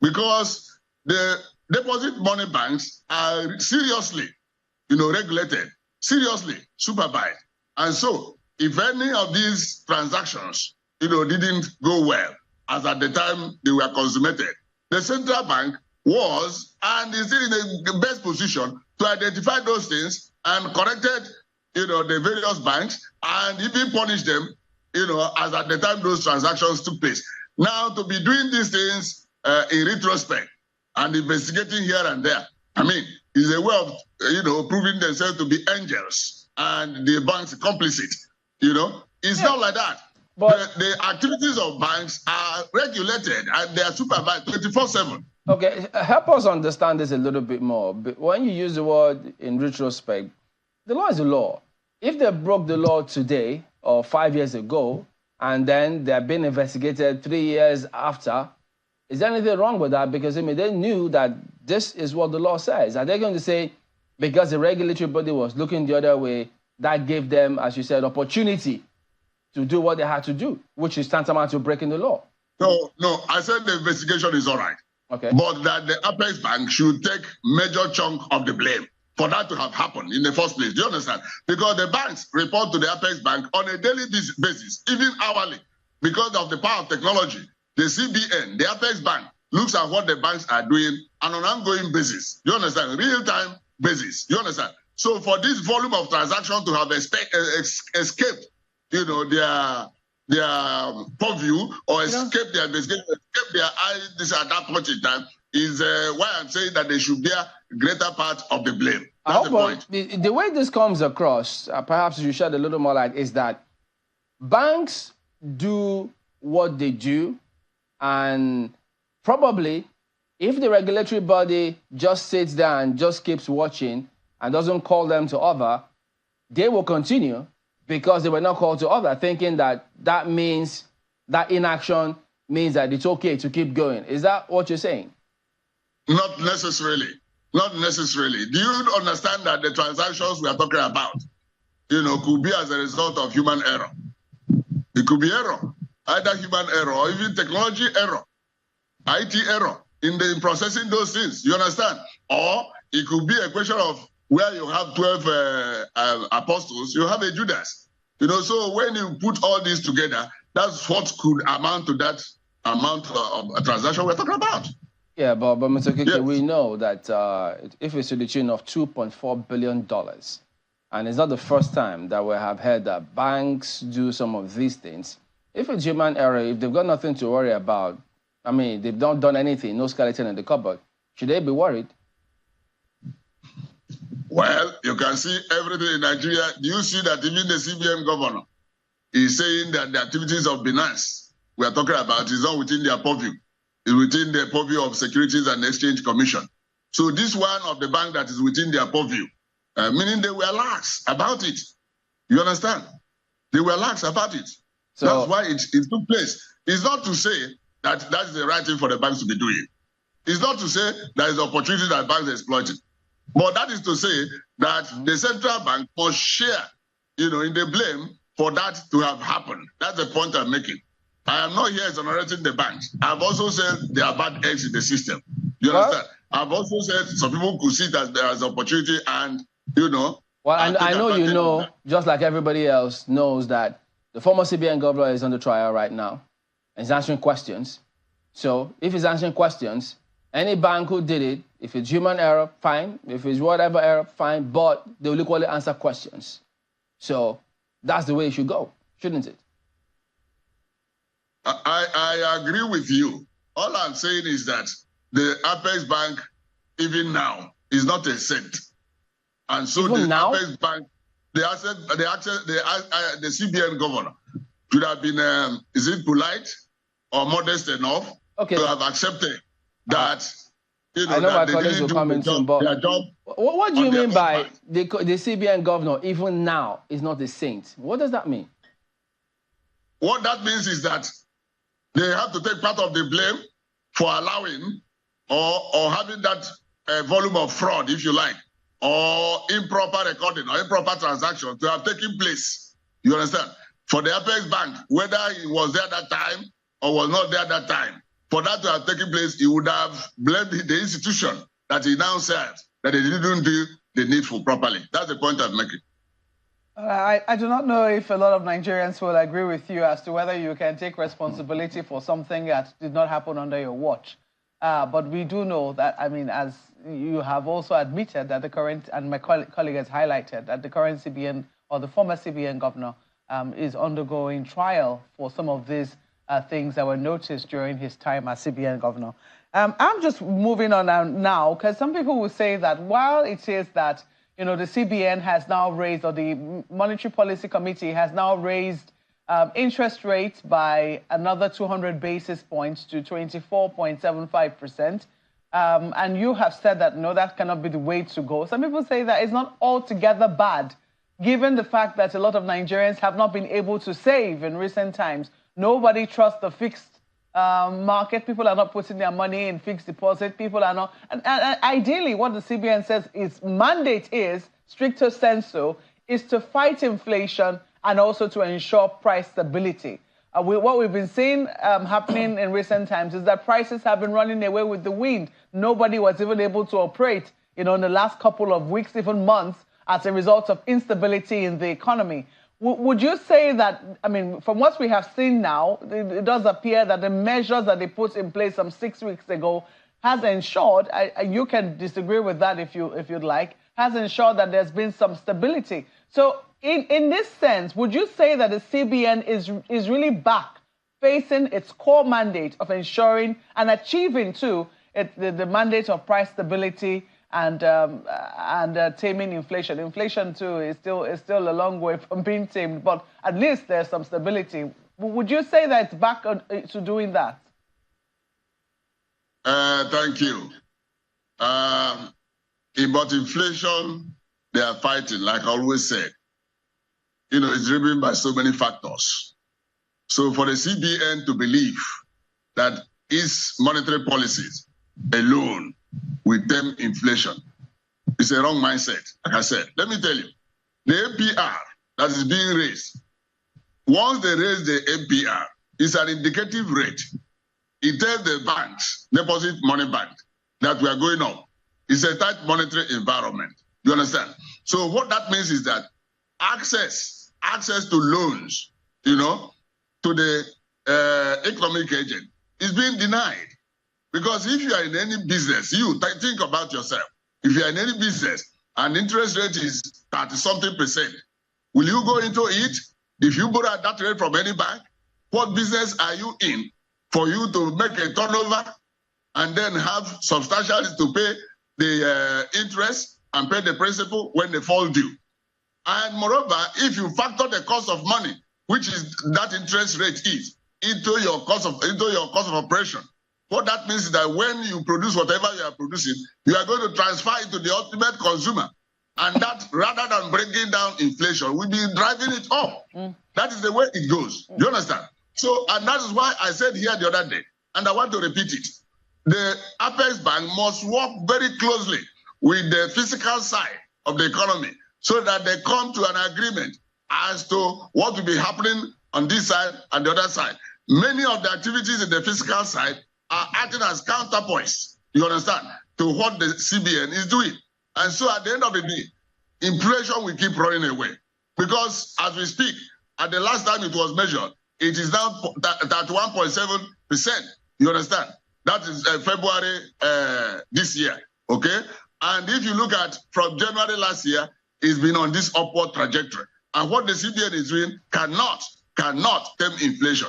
because the deposit money banks are seriously, regulated, seriously supervised. And so, if any of these transactions, didn't go well, as at the time they were consummated, the Central Bank was and is still in the best position to identify those things and corrected, the various banks and even punish them, as at the time those transactions took place. Now, to be doing these things in retrospect and investigating here and there, is a way of, proving themselves to be angels and the banks complicit. It's not like that. But the activities of banks are regulated and they are supervised 24/7. Okay, help us understand this a little bit more. When you use the word in retrospect, the law is the law. If they broke the law today or 5 years ago, and then they're being investigated 3 years after, Is there anything wrong with that? Because, I mean, they knew that this is what the law says. Are they going to say, because the regulatory body was looking the other way, that gave them, as you said, opportunity to do what they had to do, which is tantamount to breaking the law? No, I said the investigation is all right. Okay. But that the Apex Bank should take major chunk of the blame for that to have happened in the first place. Do you understand? Because the banks report to the Apex Bank on a daily basis, even hourly, because of the power of technology. The CBN, the Apex Bank, looks at what the banks are doing on an ongoing basis. You understand? Real-time basis. You understand? So for this volume of transactions to have escaped, you know, their purview or escape their investigation, escape their eyes this at that point in time is why I'm saying that they should bear a greater part of the blame. That's the point. The way this comes across, perhaps you shed a little more light, is that banks do what they do, and probably if the regulatory body just sits there and just keeps watching and doesn't call them to order, they will continue because they were not called to order, thinking that that means that inaction means that it's okay to keep going. Is that what you're saying? Not necessarily. Not necessarily. Do you understand that the transactions we are talking about, you know, could be as a result of human error? It could be error, either human error or even technology error, IT error in processing those things. You understand? Or it could be a question of where you have 12 apostles, you have a Judas. You know, so when you put all these together, that's what could amount to that amount of a transaction we're talking about. Yeah, but Mr. Kike, yes. We know that if it's to the tune of $2.4 billion, and it's not the first time that we have heard that banks do some of these things, if it's human error, if they've got nothing to worry about, I mean, they've not done anything, no skeleton in the cupboard, should they be worried? Well, you can see everything in Nigeria. Do you see that even the CBN governor is saying that the activities of Binance we are talking about is not within their purview? It's within the purview of Securities and Exchange Commission. So this one of the bank that is within their purview, meaning they were lax about it. You understand? They were lax about it. So that's why it took place. It's not to say that that's the right thing for the banks to be doing. It's not to say there is opportunity that banks are exploiting. But that is to say that the central bank must share, you know, in the blame for that to have happened. That's the point I'm making. I am not here exonerating the banks. I've also said there are bad eggs in the system. You understand? I've also said some people could see that there is opportunity and, you know. Well, I know you know, just like everybody else knows that the former CBN governor is under trial right now and is answering questions. So if he's answering questions, any bank who did it, if it's human error, fine. If it's whatever error, fine. But they will equally answer questions. So that's the way it should go, shouldn't it? I agree with you. All I'm saying is that the Apex Bank, even now, is not a cent. And so even the now? Apex Bank, the CBN governor should have been, is it polite or modest enough to have accepted that, you know, I know that my colleagues will come in soon, but what do you mean by the CBN governor, even now, is not a saint? What does that mean? What that means is that they have to take part of the blame for allowing or having that volume of fraud, if you like, or improper recording or improper transaction to have taken place. You understand? For the Apex Bank, whether he was there that time or was not there that time, for that to have taken place, he would have blamed the institution that he now said that they didn't do the needful properly. That's the point I'm making. I do not know if a lot of Nigerians will agree with you as to whether you can take responsibility for something that did not happen under your watch. But we do know that, I mean, as you have also admitted that the current, and my colleague has highlighted, that the current CBN or the former CBN governor is undergoing trial for some of these things that were noticed during his time as CBN governor. I'm just moving on now, because some people will say that while it is that, you know, the CBN has now raised, or the Monetary Policy Committee has now raised interest rates by another 200 basis points to 24.75%. And you have said that, no, that cannot be the way to go. Some people say that it's not altogether bad, given the fact that a lot of Nigerians have not been able to save in recent times. Nobody trusts the fixed market. People are not putting their money in fixed deposit. People are not. And ideally, what the CBN says its mandate is, stricto sensu, is to fight inflation and also to ensure price stability. What we've been seeing happening in recent times is that prices have been running away with the wind. Nobody was even able to operate, in the last couple of weeks, even months, as a result of instability in the economy. Would you say that, from what we have seen now, it does appear that the measures that they put in place some 6 weeks ago has ensured, you can disagree with that if you'd like, has ensured that there's been some stability. So in this sense, would you say that the CBN is really back, facing its core mandate of ensuring and achieving, too, the mandate of price stability and taming inflation? Inflation, too, is still a long way from being tamed, but at least there's some stability. Would you say that it's back to doing that? Thank you. About inflation, they are fighting, like I always said. It's driven by so many factors. So for the CBN to believe that its monetary policies alone will tame inflation is a wrong mindset, like I said. Let me tell you, the APR that is being raised, once they raise the APR, it's an indicative rate. It tells the banks, deposit money bank, that we are going up. It's a tight monetary environment. You understand? So what that means is that access to loans, to the economic agent is being denied. Because if you are in any business, you think about yourself. If you are in any business and interest rate is 30-something%, will you go into it? If you borrow at that rate from any bank, what business are you in for you to make a turnover and then have substantially to pay the interest and pay the principal when they fall due? And moreover, if you factor the cost of money, which is that interest rate is, into your cost of operation, what that means is that when you produce whatever you are producing, you are going to transfer it to the ultimate consumer. And that, rather than bringing down inflation, will be driving it up. That is the way it goes. You understand? So, and that is why I said here the other day, and I want to repeat it, the Apex Bank must work very closely with the physical side of the economy so that they come to an agreement as to what will be happening on this side and the other side. Many of the activities in the physical side are acting as counterpoints, you understand, to what the CBN is doing. And so at the end of the day, inflation will keep running away. Because as we speak, at the last time it was measured, it is now at 1.7%. You understand? That is February this year, okay? And if you look at from January last year, it's been on this upward trajectory. And what the CBN is doing cannot tame inflation.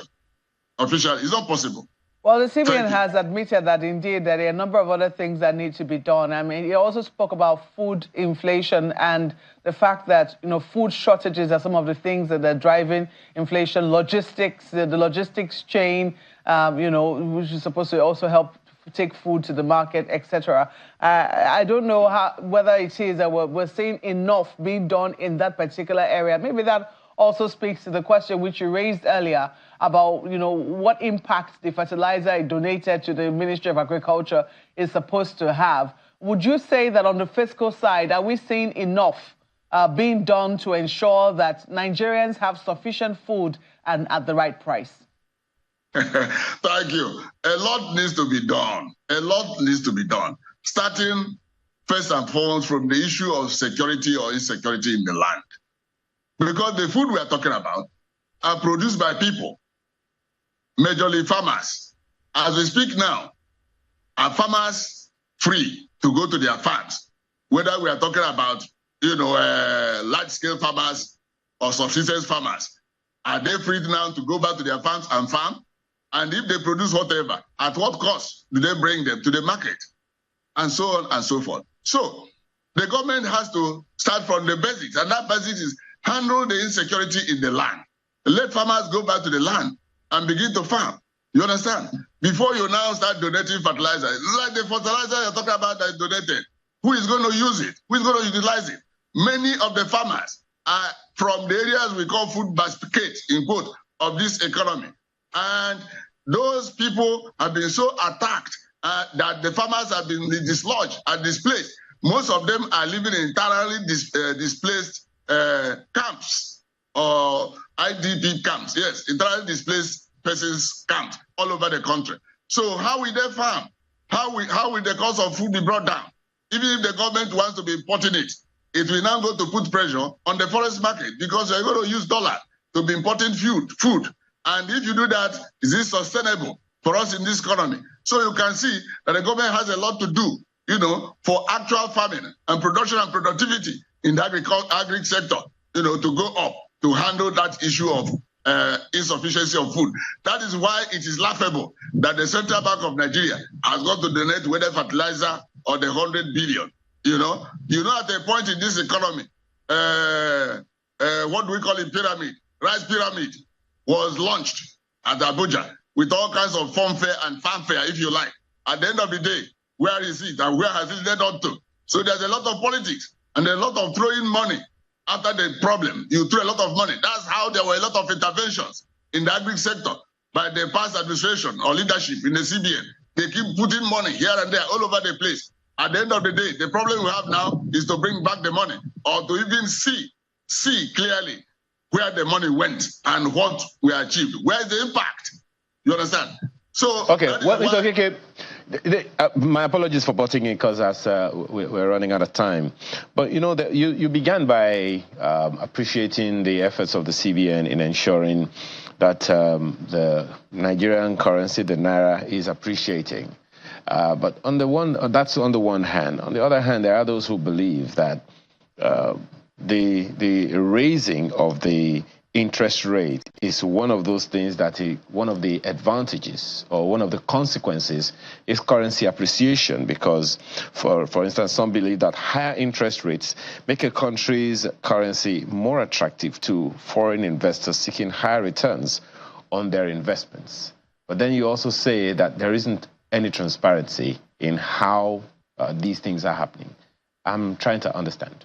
Officially, it's not possible. Well, the CBN has admitted that indeed there are a number of other things that need to be done. I mean, he also spoke about food inflation and the fact that, food shortages are some of the things that are driving inflation. Logistics, the logistics chain, which is supposed to also help take food to the market, etc. I don't know whether it is that we're seeing enough being done in that particular area. Maybe that also speaks to the question which you raised earlier about, what impact the fertilizer donated to the Ministry of Agriculture is supposed to have. Would you say that on the fiscal side, are we seeing enough being done to ensure that Nigerians have sufficient food and at the right price? Thank you. A lot needs to be done. A lot needs to be done. Starting first and foremost from the issue of security or insecurity in the land. Because the food we are talking about are produced by people, majorly farmers. As we speak now, are farmers free to go to their farms? Whether we are talking about, large-scale farmers or subsistence farmers, are they free now to go back to their farms and farm? And if they produce whatever, at what cost do they bring them to the market? And so on and so forth. So the government has to start from the basics, and that basics is handle the insecurity in the land. Let farmers go back to the land and begin to farm. You understand? Before you now start donating fertilizer, like the fertilizer you're talking about that is donated, who is going to use it? Who is going to utilize it? Many of the farmers are from the areas we call food basket, in quote, of this economy. And those people have been so attacked that the farmers have been dislodged and displaced. Most of them are living in entirely displaced camps or IDP camps. Yes, entirely displaced persons camps all over the country. So how will they farm? How will the cost of food be brought down? Even if the government wants to be importing it, it will now go to put pressure on the forest market because you're going to use dollar to be importing food. And if you do that, is it sustainable for us in this economy? So you can see that the government has a lot to do, for actual farming and production and productivity in the agri sector, to go up, to handle that issue of insufficiency of food. That is why it is laughable that the Central Bank of Nigeria has got to donate whether fertilizer or the 100 billion. At a point in this economy, what do we call it, pyramid, rice pyramid, was launched at Abuja with all kinds of fanfare and fanfare, if you like. At the end of the day, where is it and where has it led on to? So there's a lot of politics and a lot of throwing money after the problem. You throw a lot of money. That's how there were a lot of interventions in the agri sector by the past administration or leadership in the CBN. They keep putting money here and there all over the place. At the end of the day, the problem we have now is to bring back the money or to even see clearly where the money went and what we achieved. Where is the impact? You understand? So okay, well, Mr. Okeke, my apologies for butting in because we're running out of time. But you began by appreciating the efforts of the CBN in ensuring that the Nigerian currency, the naira, is appreciating. But that's on the one hand. On the other hand, there are those who believe that the raising of the interest rate is one of those things that one of the advantages or one of the consequences is currency appreciation, because for instance, some believe that higher interest rates make a country's currency more attractive to foreign investors seeking higher returns on their investments. But then you also say that there isn't any transparency in how these things are happening. I'm trying to understand.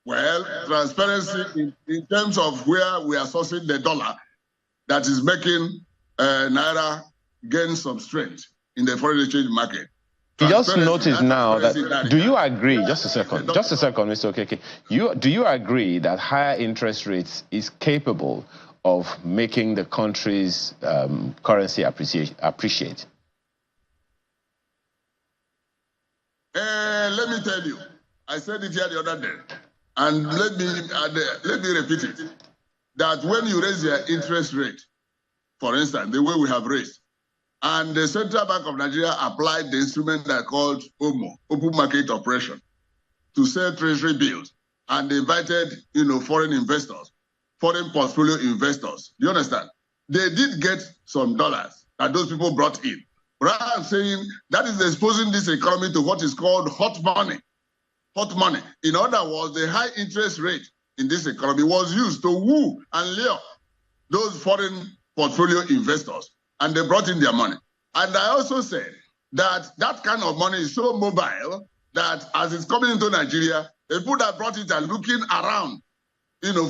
Well, transparency in terms of where we are sourcing the dollar that is making naira gain some strength in the foreign exchange market. You just noticed now that, do you agree, just a second, Mr. Okeke, do you agree that higher interest rates is capable of making the country's currency appreciate? Let me tell you, I said it here the other day. And let me repeat it, that when you raise your interest rate, for instance, the way we have raised, and the Central Bank of Nigeria applied the instrument that called OMO, Open Market Operation, to sell treasury bills, and they invited, foreign investors, foreign portfolio investors. Do you understand? They did get some dollars that those people brought in. But I'm saying that is exposing this economy to what is called hot money. Hot money. In other words, the high interest rate in this economy was used to woo and lure those foreign portfolio investors, and they brought in their money. And I also said that that kind of money is so mobile that as it's coming into Nigeria, the people that brought it are looking around,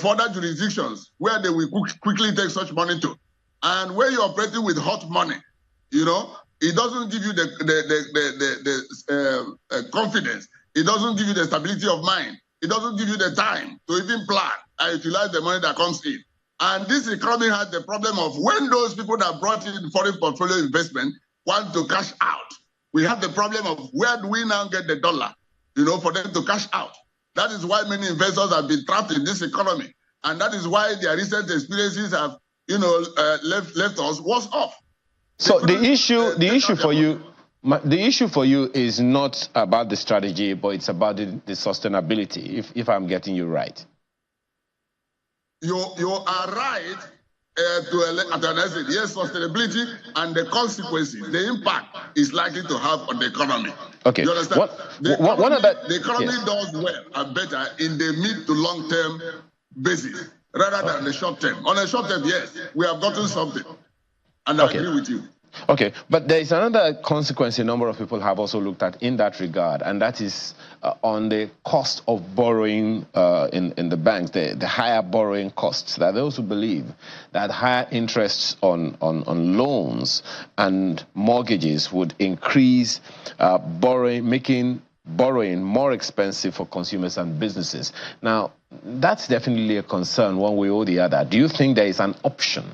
further jurisdictions where they will quickly take such money to. And when you're operating with hot money, it doesn't give you the confidence. It doesn't give you the stability of mind. It doesn't give you the time to even plan and utilize the money that comes in. And this economy has the problem of when those people that brought in foreign portfolio investment want to cash out, we have the problem of where do we now get the dollar, for them to cash out. That is why many investors have been trapped in this economy. And that is why their recent experiences have, left us worse off. So the issue for you is not about the strategy, but it's about the sustainability, if I'm getting you right. You are right to an extent. Yes, sustainability and the consequences, the impact is likely to have on the economy. Okay. You understand? The economy yes. does well and better in the mid to long term basis rather than the short term. On the short term, yes, we have gotten something. And I agree with you. Okay, but there is another consequence a number of people have also looked at in that regard, and that is on the cost of borrowing in the banks, the higher borrowing costs. That those who believe that higher interests on loans and mortgages would increase making borrowing more expensive for consumers and businesses. Now, that's definitely a concern one way or the other. Do you think there is an option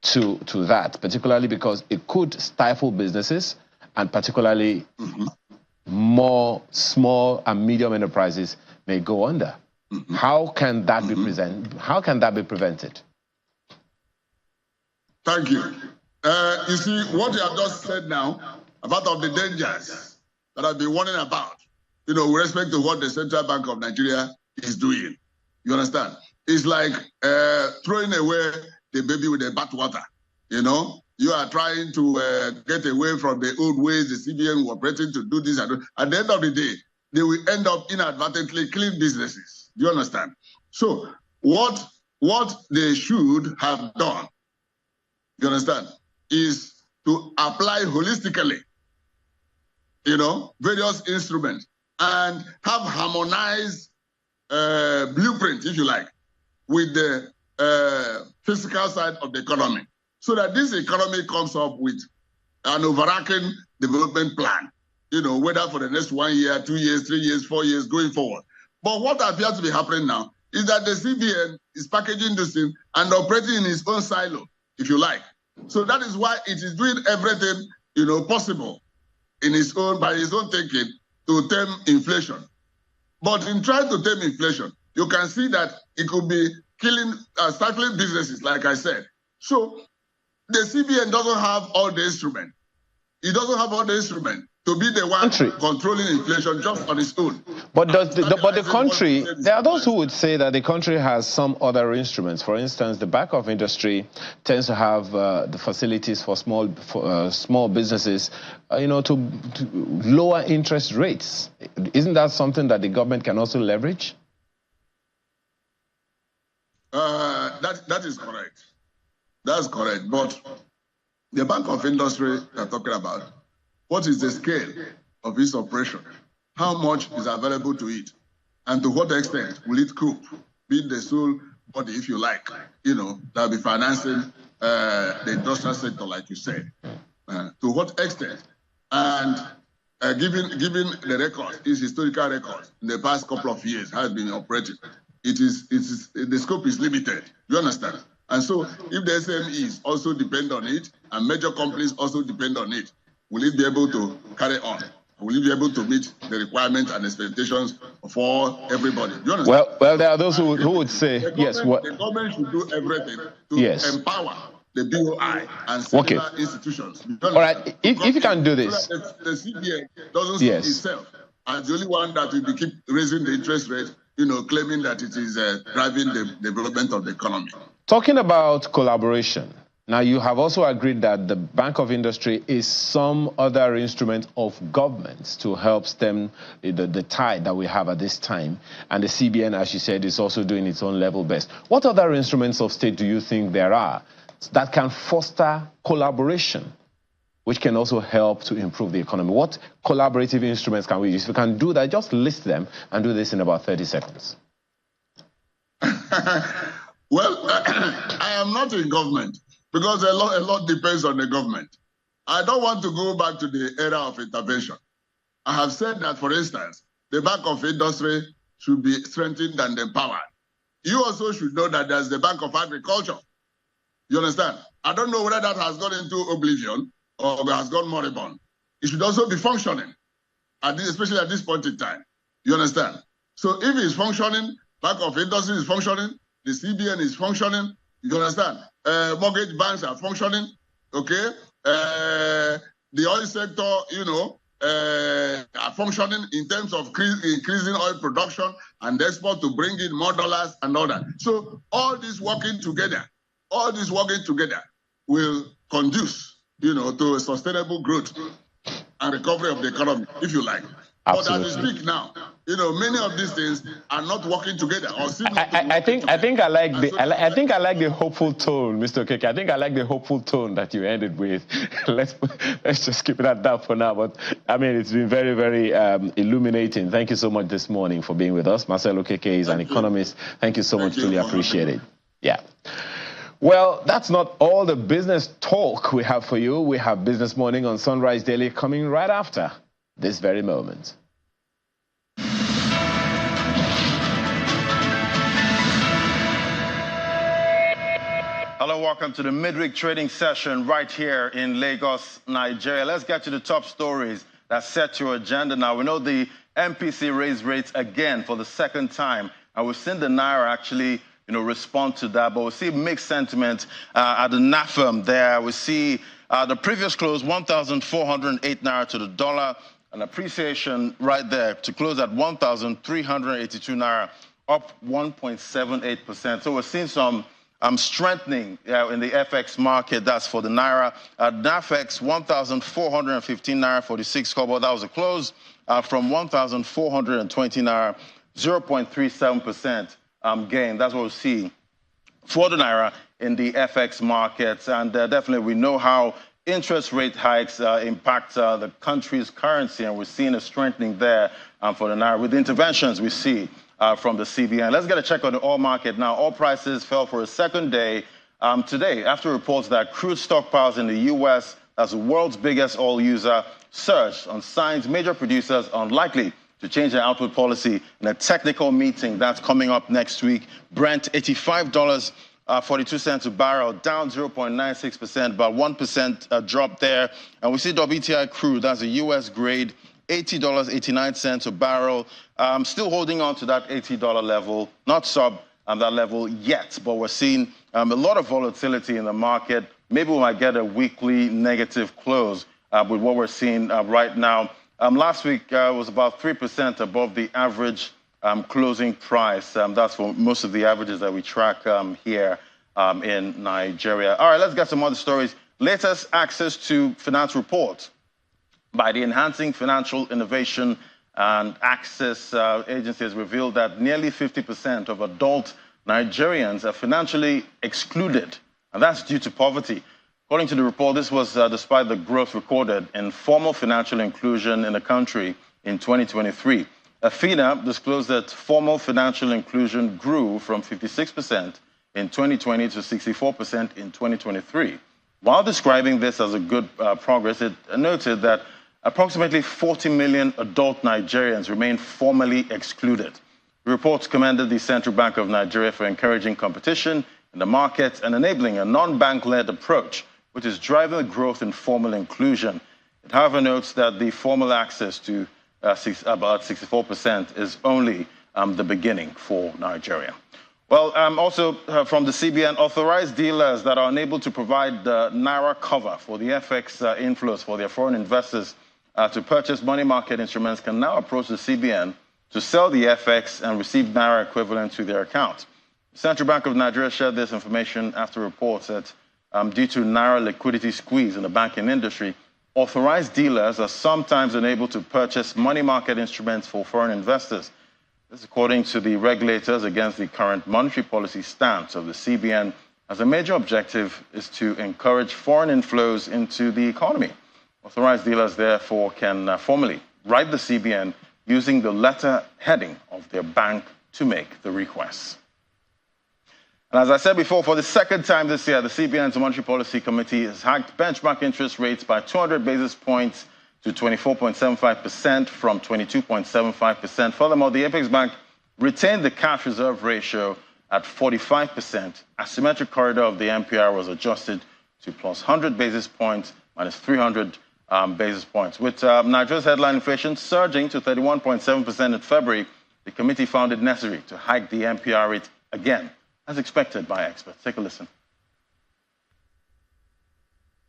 to that, particularly because it could stifle businesses and particularly more small and medium enterprises may go under? How can that be How can that be prevented? Thank you. You see, what you have just said now about all the dangers that I've been warning about, with respect to what the Central Bank of Nigeria is doing. You understand? It's like throwing away the baby with the bathwater. You are trying to get away from the old ways the CBN were operating to do this. At the end of the day, they will end up inadvertently killing businesses. Do you understand? So what they should have done, you understand, is to apply holistically, various instruments and have harmonized blueprint, if you like, with the physical side of the economy, so that this economy comes up with an overarching development plan, whether for the next 1 year, 2 years, 3 years, 4 years, going forward. But what appears to be happening now is that the CBN is packaging this thing and operating in its own silo, if you like. So that is why it is doing everything, possible by its own thinking to tame inflation. But in trying to tame inflation, you can see that it could be killing, stifling businesses, like I said. So the CBN doesn't have all the instruments. It doesn't have all the instruments to be the one controlling inflation just on its own. But the country, there are those who would say that the country has some other instruments. For instance, the Bank of Industry tends to have the facilities for small businesses, to lower interest rates. Isn't that something that the government can also leverage? That is correct. That's correct. But the Bank of Industry they're talking about, what is the scale of its operation? How much is available to it? And to what extent will it cope, be the sole body, if you like, that will be financing the industrial sector, like you said. To what extent? And given the record, its historical record in the past couple of years has been operating, the scope is limited. You understand? And so if the SMEs also depend on it, and major companies also depend on it, will it be able to carry on? Will it be able to meet the requirements and expectations for everybody? You understand? Well, there are those who would say, yes. The government should do everything to empower the BOI and similar institutions. All right, if you can do this. So that the CBN doesn't see itself as the only one that will keep raising the interest rate, claiming that it is driving the development of the economy. Talking about collaboration, now you have also agreed that the Bank of Industry is some other instrument of government to help stem the tide that we have at this time. And the CBN, as you said, is also doing its own level best. What other instruments of state do you think there are that can foster collaboration, which can also help to improve the economy? What collaborative instruments can we use? If we can do that, just list them and do this in about 30 seconds. Well, I am not in government because a lot depends on the government. I don't want to go back to the era of intervention. I have said that, for instance, the Bank of Industry should be strengthened and empowered. You also should know that there's the Bank of Agriculture. You understand? I don't know whether that has gone into oblivion or has gone moribund. It should also be functioning, especially at this point in time. You understand? So if it's functioning, Bank of Industry is functioning, the CBN is functioning, you understand? Mortgage banks are functioning, okay? The oil sector, are functioning in terms of increasing oil production and export to bring in more dollars and all that. So all this working together will conduce, to a sustainable growth and recovery of the economy, if you like. But as we speak now, many of these things are not working together. Or I think I like the hopeful tone, Mr. Okeke. I think I like the hopeful tone that you ended with. Let's just keep it at that for now. But I mean, it's been very, very illuminating. Thank you so much this morning for being with us. Marcel Okeke is an economist. Thank you so much. Really appreciate it. Yeah. Well, that's not all the business talk we have for you. We have Business Morning on Sunrise Daily coming right after this very moment. Hello, welcome to the midweek trading session right here in Lagos, Nigeria. Let's get to the top stories that set your agenda now. We know the MPC raised rates again for the second time, and we've seen the Naira actually respond to that, but we see mixed sentiment at the NAFEM there. We see the previous close, 1,408 Naira to the dollar, an appreciation right there to close at 1,382 Naira, up 1.78%. So we're seeing some strengthening in the FX market. That's for the Naira. NAFEX, 1,415 Naira, 46 kobo. That was a close from 1,420 Naira, 0.37%. Gain. That's what we see for the Naira in the FX markets. And definitely we know how interest rate hikes impact the country's currency, and we're seeing a strengthening there for the Naira with the interventions we see from the CBN. Let's get a check on the oil market now. Oil prices fell for a second day today after reports that crude stockpiles in the U.S., as the world's biggest oil user, surged on signs major producers are unlikely to change their output policy in a technical meeting that's coming up next week. Brent, $85.42 a barrel, down 0.96%, about 1% drop there. And we see WTI crude, that's a U.S. grade, $80.89 a barrel, still holding on to that $80 level, not sub that level yet, but we're seeing a lot of volatility in the market. Maybe we might get a weekly negative close with what we're seeing right now. Last week was about 3% above the average closing price. That's for most of the averages that we track here in Nigeria. All right, let's get some other stories. Latest access to finance report by the Enhancing Financial Innovation and Access Agency has revealed that nearly 50% of adult Nigerians are financially excluded, and that's due to poverty. According to the report, this was despite the growth recorded in formal financial inclusion in the country in 2023. FINA disclosed that formal financial inclusion grew from 56% in 2020 to 64% in 2023. While describing this as a good progress, it noted that approximately 40 million adult Nigerians remain formally excluded. The report commended the Central Bank of Nigeria for encouraging competition in the market and enabling a non-bank-led approach, which is driving the growth in formal inclusion. It, however, notes that the formal access to about 64% is only the beginning for Nigeria. Well, also from the CBN, authorized dealers that are unable to provide the Naira cover for the FX inflows for their foreign investors to purchase money market instruments can now approach the CBN to sell the FX and receive Naira equivalent to their account. The Central Bank of Nigeria shared this information after reports that due to Naira liquidity squeeze in the banking industry, authorized dealers are sometimes unable to purchase money market instruments for foreign investors. This is according to the regulators against the current monetary policy stance of the CBN, as a major objective is to encourage foreign inflows into the economy. Authorized dealers, therefore, can formally write the CBN using the letter heading of their bank to make the request. And as I said before, for the second time this year, the CBN's Monetary Policy Committee has hiked benchmark interest rates by 200 basis points to 24.75% from 22.75%. Furthermore, the Apex Bank retained the cash reserve ratio at 45%. Asymmetric corridor of the MPR was adjusted to plus 100 basis points, minus 300 basis points. With Nigeria's headline inflation surging to 31.7% in February, the committee found it necessary to hike the MPR rate again, as expected by experts. Take a listen.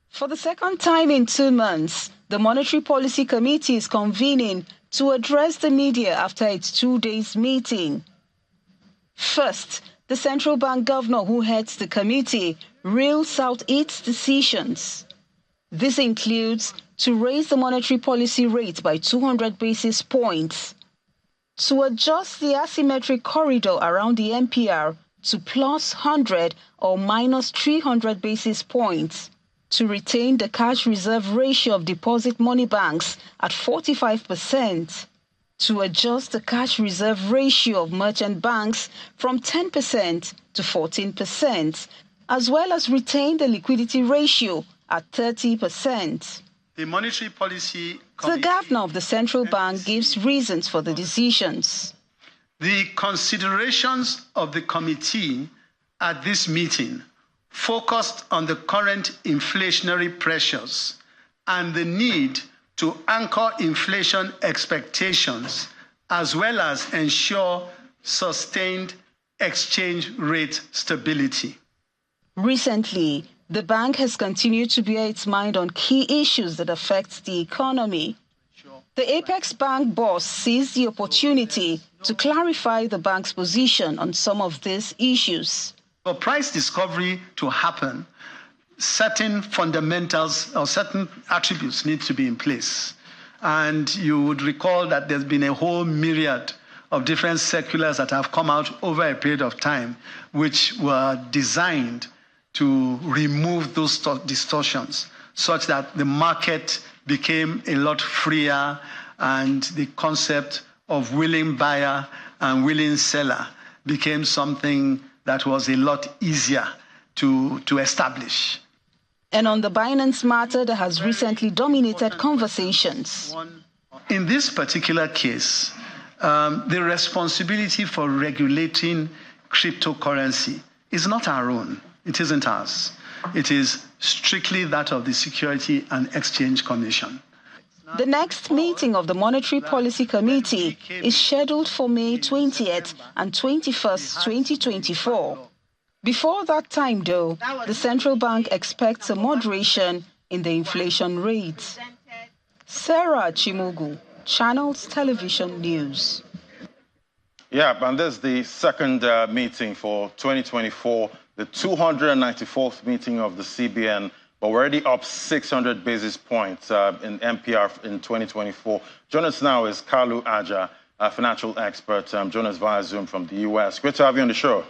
For the second time in 2 months, the Monetary Policy Committee is convening to address the media after its 2-day meeting. First, the central bank governor who heads the committee reels out its decisions. This includes to raise the monetary policy rate by 200 basis points, to adjust the asymmetric corridor around the MPR to plus 100 or minus 300 basis points, to retain the cash reserve ratio of deposit money banks at 45%, to adjust the cash reserve ratio of merchant banks from 10% to 14%, as well as retain the liquidity ratio at 30%. The Monetary Policy The governor of the central bank gives reasons for the decisions. The considerations of the committee at this meeting focused on the current inflationary pressures and the need to anchor inflation expectations as well as ensure sustained exchange rate stability. Recently, the bank has continued to bear its mind on key issues that affect the economy. The Apex Bank boss seized the opportunity to clarify the bank's position on some of these issues. For price discovery to happen, certain fundamentals or certain attributes need to be in place. And you would recall that there's been a whole myriad of different circulars that have come out over a period of time, which were designed to remove those distortions such that the market became a lot freer and the concept of willing buyer and willing seller became something that was a lot easier to establish. And on the Binance matter that has recently dominated conversations. In this particular case, the responsibility for regulating cryptocurrency is not our own. It isn't ours. It is strictly that of the Security and Exchange Commission. The next meeting of the Monetary Policy Committee is scheduled for May 20th and 21st, 2024. Before that time, though, the central bank expects a moderation in the inflation rate. Sarah Chimogu, Channels Television News. Yeah, and this is the second meeting for 2024, the 294th meeting of the CBN, but we're already up 600 basis points in MPR in 2024. Joining us now is Kalu Aja, a financial expert, joining us via Zoom from the US. Great to have you on the show.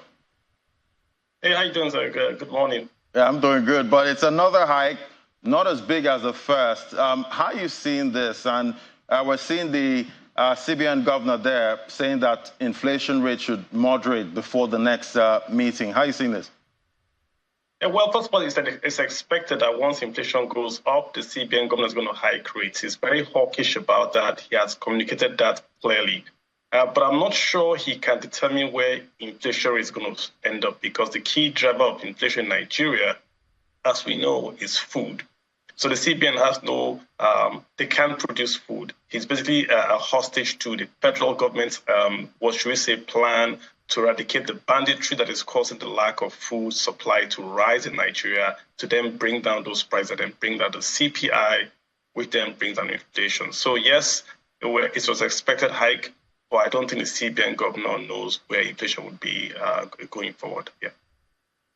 Hey, how you doing, sir? Good morning. Yeah, I'm doing good, but it's another hike, not as big as the first. How are you seeing this? And we're seeing the CBN governor there saying that inflation rate should moderate before the next meeting. How are you seeing this? Yeah, well, first of all, it's expected that once inflation goes up, the CBN governor is going to hike rates. He's very hawkish about that. He has communicated that clearly. But I'm not sure he can determine where inflation is going to end up, because the key driver of inflation in Nigeria, as we know, is food. So the CBN has no, they can't produce food. He's basically a hostage to the federal government's, what should we say, plan to eradicate the banditry that is causing the lack of food supply to rise in Nigeria, to then bring down those prices and then bring down the CPI, which then brings down inflation. So yes, it was expected hike, but I don't think the CBN governor knows where inflation would be going forward. Yeah.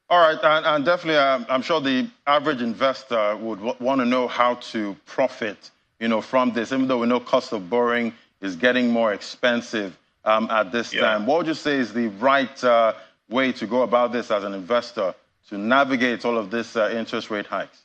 All right, and definitely, I'm sure the average investor would want to know how to profit, from this, even though we know cost of borrowing is getting more expensive at this time. What would you say is the right way to go about this as an investor to navigate all of this interest rate hikes?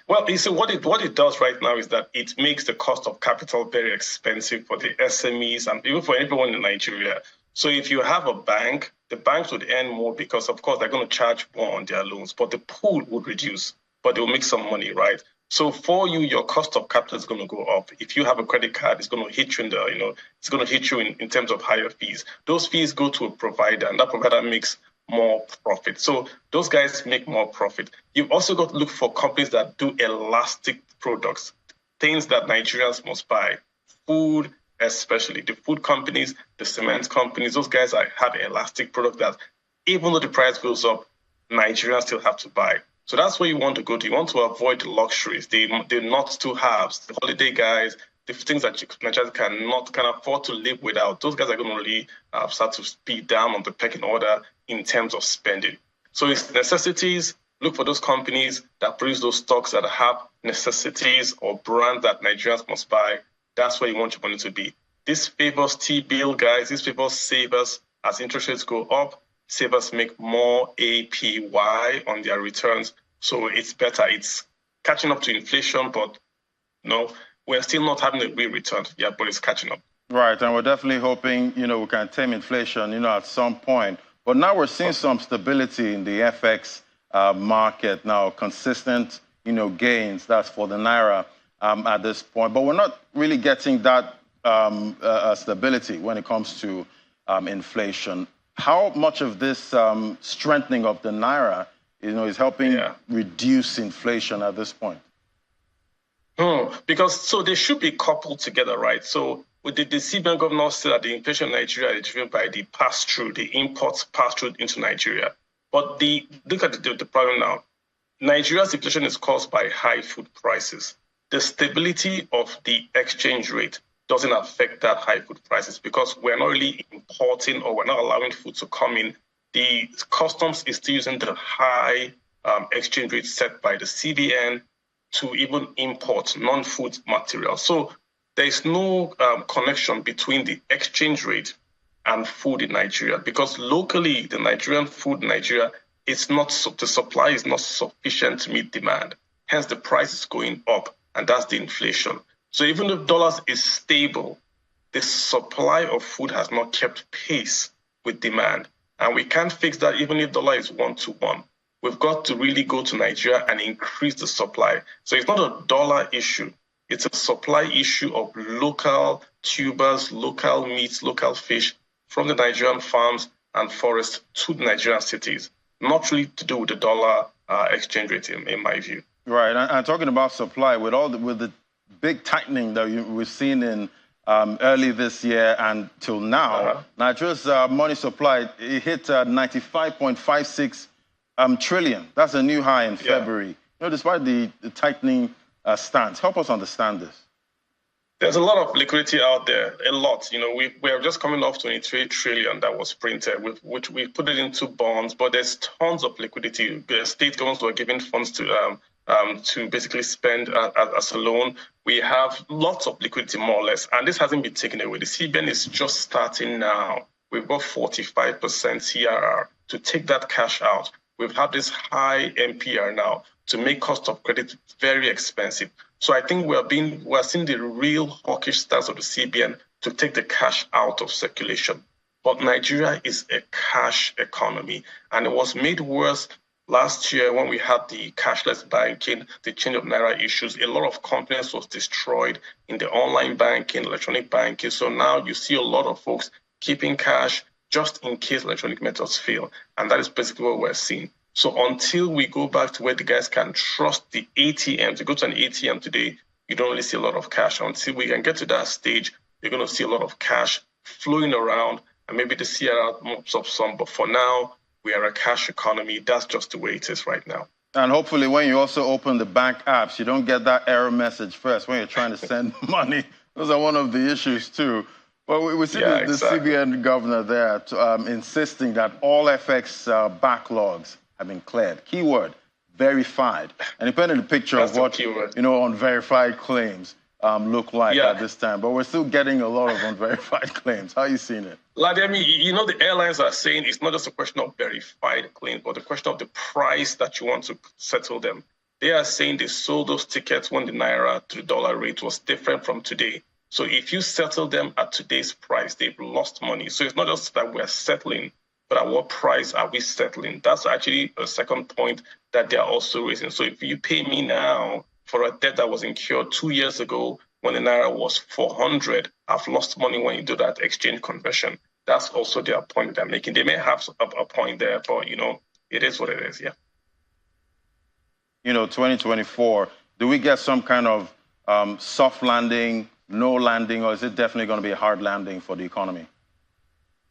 Well, you see, what it does right now is that it makes the cost of capital very expensive for the SMEs and even for everyone in Nigeria. So if you have a bank, the banks would earn more because, of course, they're going to charge more on their loans, but the pool would reduce, but they'll make some money, right? So for you, your cost of capital is going to go up. If you have a credit card, it's going to hit you it's going to hit you in terms of higher fees. Those fees go to a provider, and that provider makes more profit. So those guys make more profit. You've also got to look for companies that do elastic products, things that Nigerians must buy, food, especially the food companies, the cement companies. Those guys have elastic product that even though the price goes up, Nigerians still have to buy. So that's where you want to go to. You want to avoid the luxuries, the not to haves, the holiday guys, the things that Nigerians can afford to live without. Those guys are going to really start to speed down on the pecking order in terms of spending. So it's necessities, Look for those companies that produce those stocks that have necessities or brands that Nigerians must buy. That's where you want your money to be. This favors T-bill, guys. This favors savers. As interest rates go up, savers make more APY on their returns. So it's better. It's catching up to inflation, but no, we're still not having a real return. Yeah, but it's catching up. Right, and we're definitely hoping, we can tame inflation, at some point. But now we're seeing some stability in the FX market now, consistent, gains. That's for the Naira at this point. But we're not really getting that stability when it comes to inflation. How much of this strengthening of the Naira, is helping reduce inflation at this point? Because they should be coupled together, right? So with the CBN governor said that the inflation in Nigeria is driven by the pass-through, the imports pass-through into Nigeria. But look at the problem now. Nigeria's inflation is caused by high food prices. The stability of the exchange rate doesn't affect that high food prices because we're not really importing or we're not allowing food to come in. The customs is still using the high exchange rate set by the CBN to even import non-food material. So there is no connection between the exchange rate and food in Nigeria because locally, the Nigerian food in Nigeria, the supply is not sufficient to meet demand. Hence, the price is going up, and that's the inflation. So even if dollars is stable, the supply of food has not kept pace with demand. And we can't fix that even if dollar is 1-to-1. We've got to really go to Nigeria and increase the supply. So it's not a dollar issue. It's a supply issue of local tubers, local meats, local fish from the Nigerian farms and forests to the Nigerian cities. Not really to do with the dollar exchange rate, in my view. Right. And talking about supply, with the big tightening that we've seen in early this year and till now, Nigeria's money supply hit 95.56 trillion. That's a new high in February. Despite the tightening stance, help us understand this. There's a lot of liquidity out there, a lot. We're just coming off 23 trillion that was printed, which we put it into bonds, but there's tons of liquidity. The state governments were giving funds to basically spend as a loan. We have lots of liquidity, more or less, and this hasn't been taken away. The CBN is just starting now. We've got 45% CRR to take that cash out. We've had this high MPR now to make cost of credit very expensive. So I think we're seeing the real hawkish stance of the CBN to take the cash out of circulation. But Nigeria is a cash economy, and it was made worse last year when we had the cashless banking, the change of Naira issues. A lot of confidence was destroyed in the online banking, electronic banking. So now you see a lot of folks keeping cash just in case electronic methods fail. And that is basically what we're seeing. So until we go back to where the guys can trust the ATM, to go to an ATM today, you don't really see a lot of cash. Until we can get to that stage, you're going to see a lot of cash flowing around, and maybe the CRR moves up some. But for now, we are a cash economy. That's just the way it is right now. And hopefully when you also open the bank apps, you don't get that error message first when you're trying to send money. Those are one of the issues too. But we see the CBN governor there insisting that all FX backlogs have been cleared. Keyword, verified. And he painted a picture of what, unverified claims look like at this time. But we're still getting a lot of unverified claims. How are you seeing it? Lademi, the airlines are saying it's not just a question of verified claims, but the question of the price that you want to settle them. They are saying they sold those tickets when the Naira to the dollar rate was different from today. So if you settle them at today's price, they've lost money. So it's not just that we're settling, but at what price are we settling? That's actually a second point that they're also raising. So if you pay me now for a debt that was incurred 2 years ago when the Naira was 400, I've lost money when you do that exchange conversion. That's also their point they're making. They may have a point there, but, it is what it is, 2024, do we get some kind of soft landing, no landing, or is it definitely going to be a hard landing for the economy?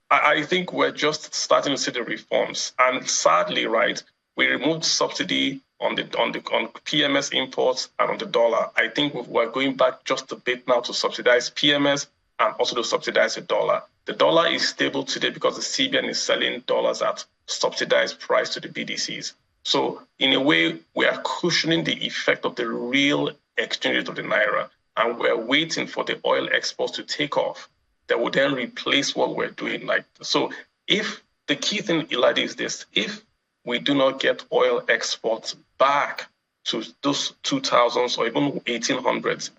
I think we're just starting to see the reforms. And sadly, right, we removed subsidy on PMS imports and on the dollar. I think we're going back just a bit now to subsidize PMS and also to subsidize the dollar. The dollar is stable today because the CBN is selling dollars at subsidized price to the BDCs. So in a way, we are cushioning the effect of the real exchange rate of the naira, and we're waiting for the oil exports to take off that will then replace what we're doing. So if the key thing, Eladi, is this: if we do not get oil exports back to those 2000s or even 1800s,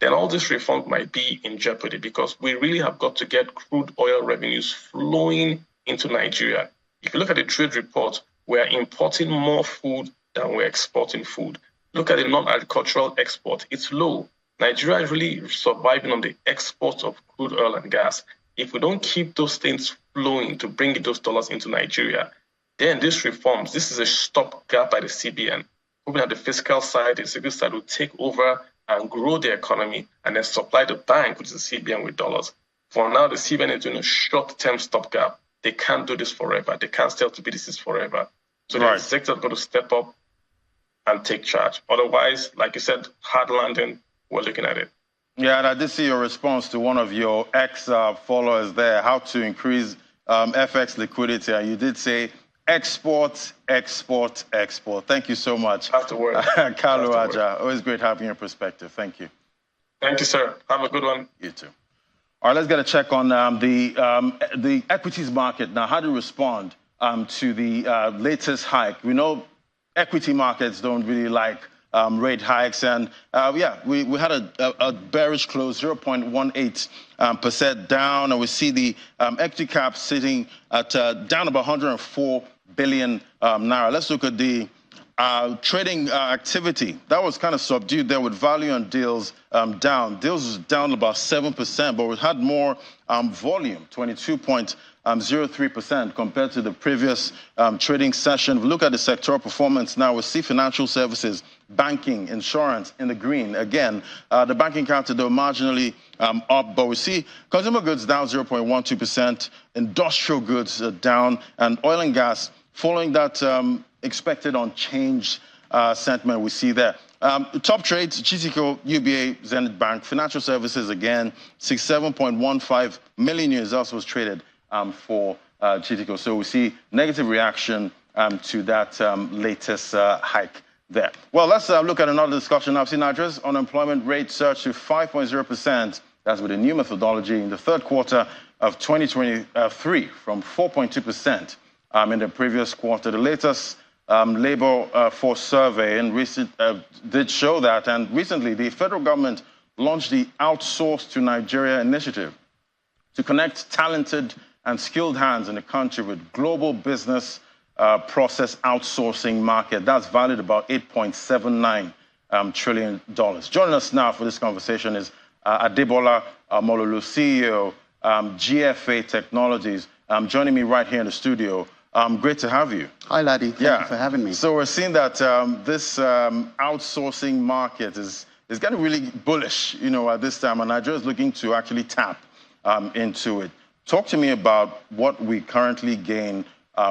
then all this reform might be in jeopardy, because we really have got to get crude oil revenues flowing into Nigeria. If you look at the trade report, we're importing more food than we're exporting food. Look at the non-agricultural export, it's low. Nigeria is really surviving on the export of crude oil and gas. If we don't keep those things flowing to bring those dollars into Nigeria, then these reforms, this is a stopgap by the CBN. Moving at the fiscal side, the executive side will take over and grow the economy and then supply the bank, which is the CBN, with dollars. For now, the CBN is doing a short-term stopgap. They can't do this forever. They can't stay to be this forever. So the executive is going to step up and take charge. Otherwise, like you said, hard landing, we're looking at it. Yeah, and I did see your response to one of your ex-followers there, how to increase FX liquidity. And you did say, export, export, export. Thank you so much. Afterward. Kalu Aja, always great having your perspective. Thank you. Thank you, sir. Have a good one. You too. All right, let's get a check on the equities market. Now, how to respond to the latest hike. We know equity markets don't really like rate hikes. And yeah, we had a bearish close, 0.18% down. And we see the equity cap sitting at down about 104 billion naira. Let's look at the trading activity. That was kind of subdued there with value on deals down. Deals was down about 7%, but we had more volume, 22.03% compared to the previous trading session. If we look at the sectoral performance now, we see financial services, banking, insurance in the green. Again, the banking counter, though, marginally up, but we see consumer goods down 0.12%, industrial goods down, and oil and gas following that expected unchanged sentiment we see there. Top trades, GTCO, UBA, Zenith Bank, financial services again, 67.15 million US was traded for GTCO. So we see negative reaction to that latest hike there. Well, let's look at another discussion. I've seen Nigeria's unemployment rate surge to 5.0%. That's with a new methodology in the third quarter of 2023 from 4.2% in the previous quarter. The latest labor force survey did show that. And recently, the federal government launched the Outsource to Nigeria initiative to connect talented and skilled hands in the country with global business process outsourcing market. That's valued about $8.79 trillion. Joining us now for this conversation is Adebola Mololu, CEO, GFA Technologies, joining me right here in the studio. Great to have you. Hi, Laddie. Thank you for having me. So we're seeing that this outsourcing market is getting really bullish, at this time, and Nigeria is looking to actually tap into it. Talk to me about what we currently gain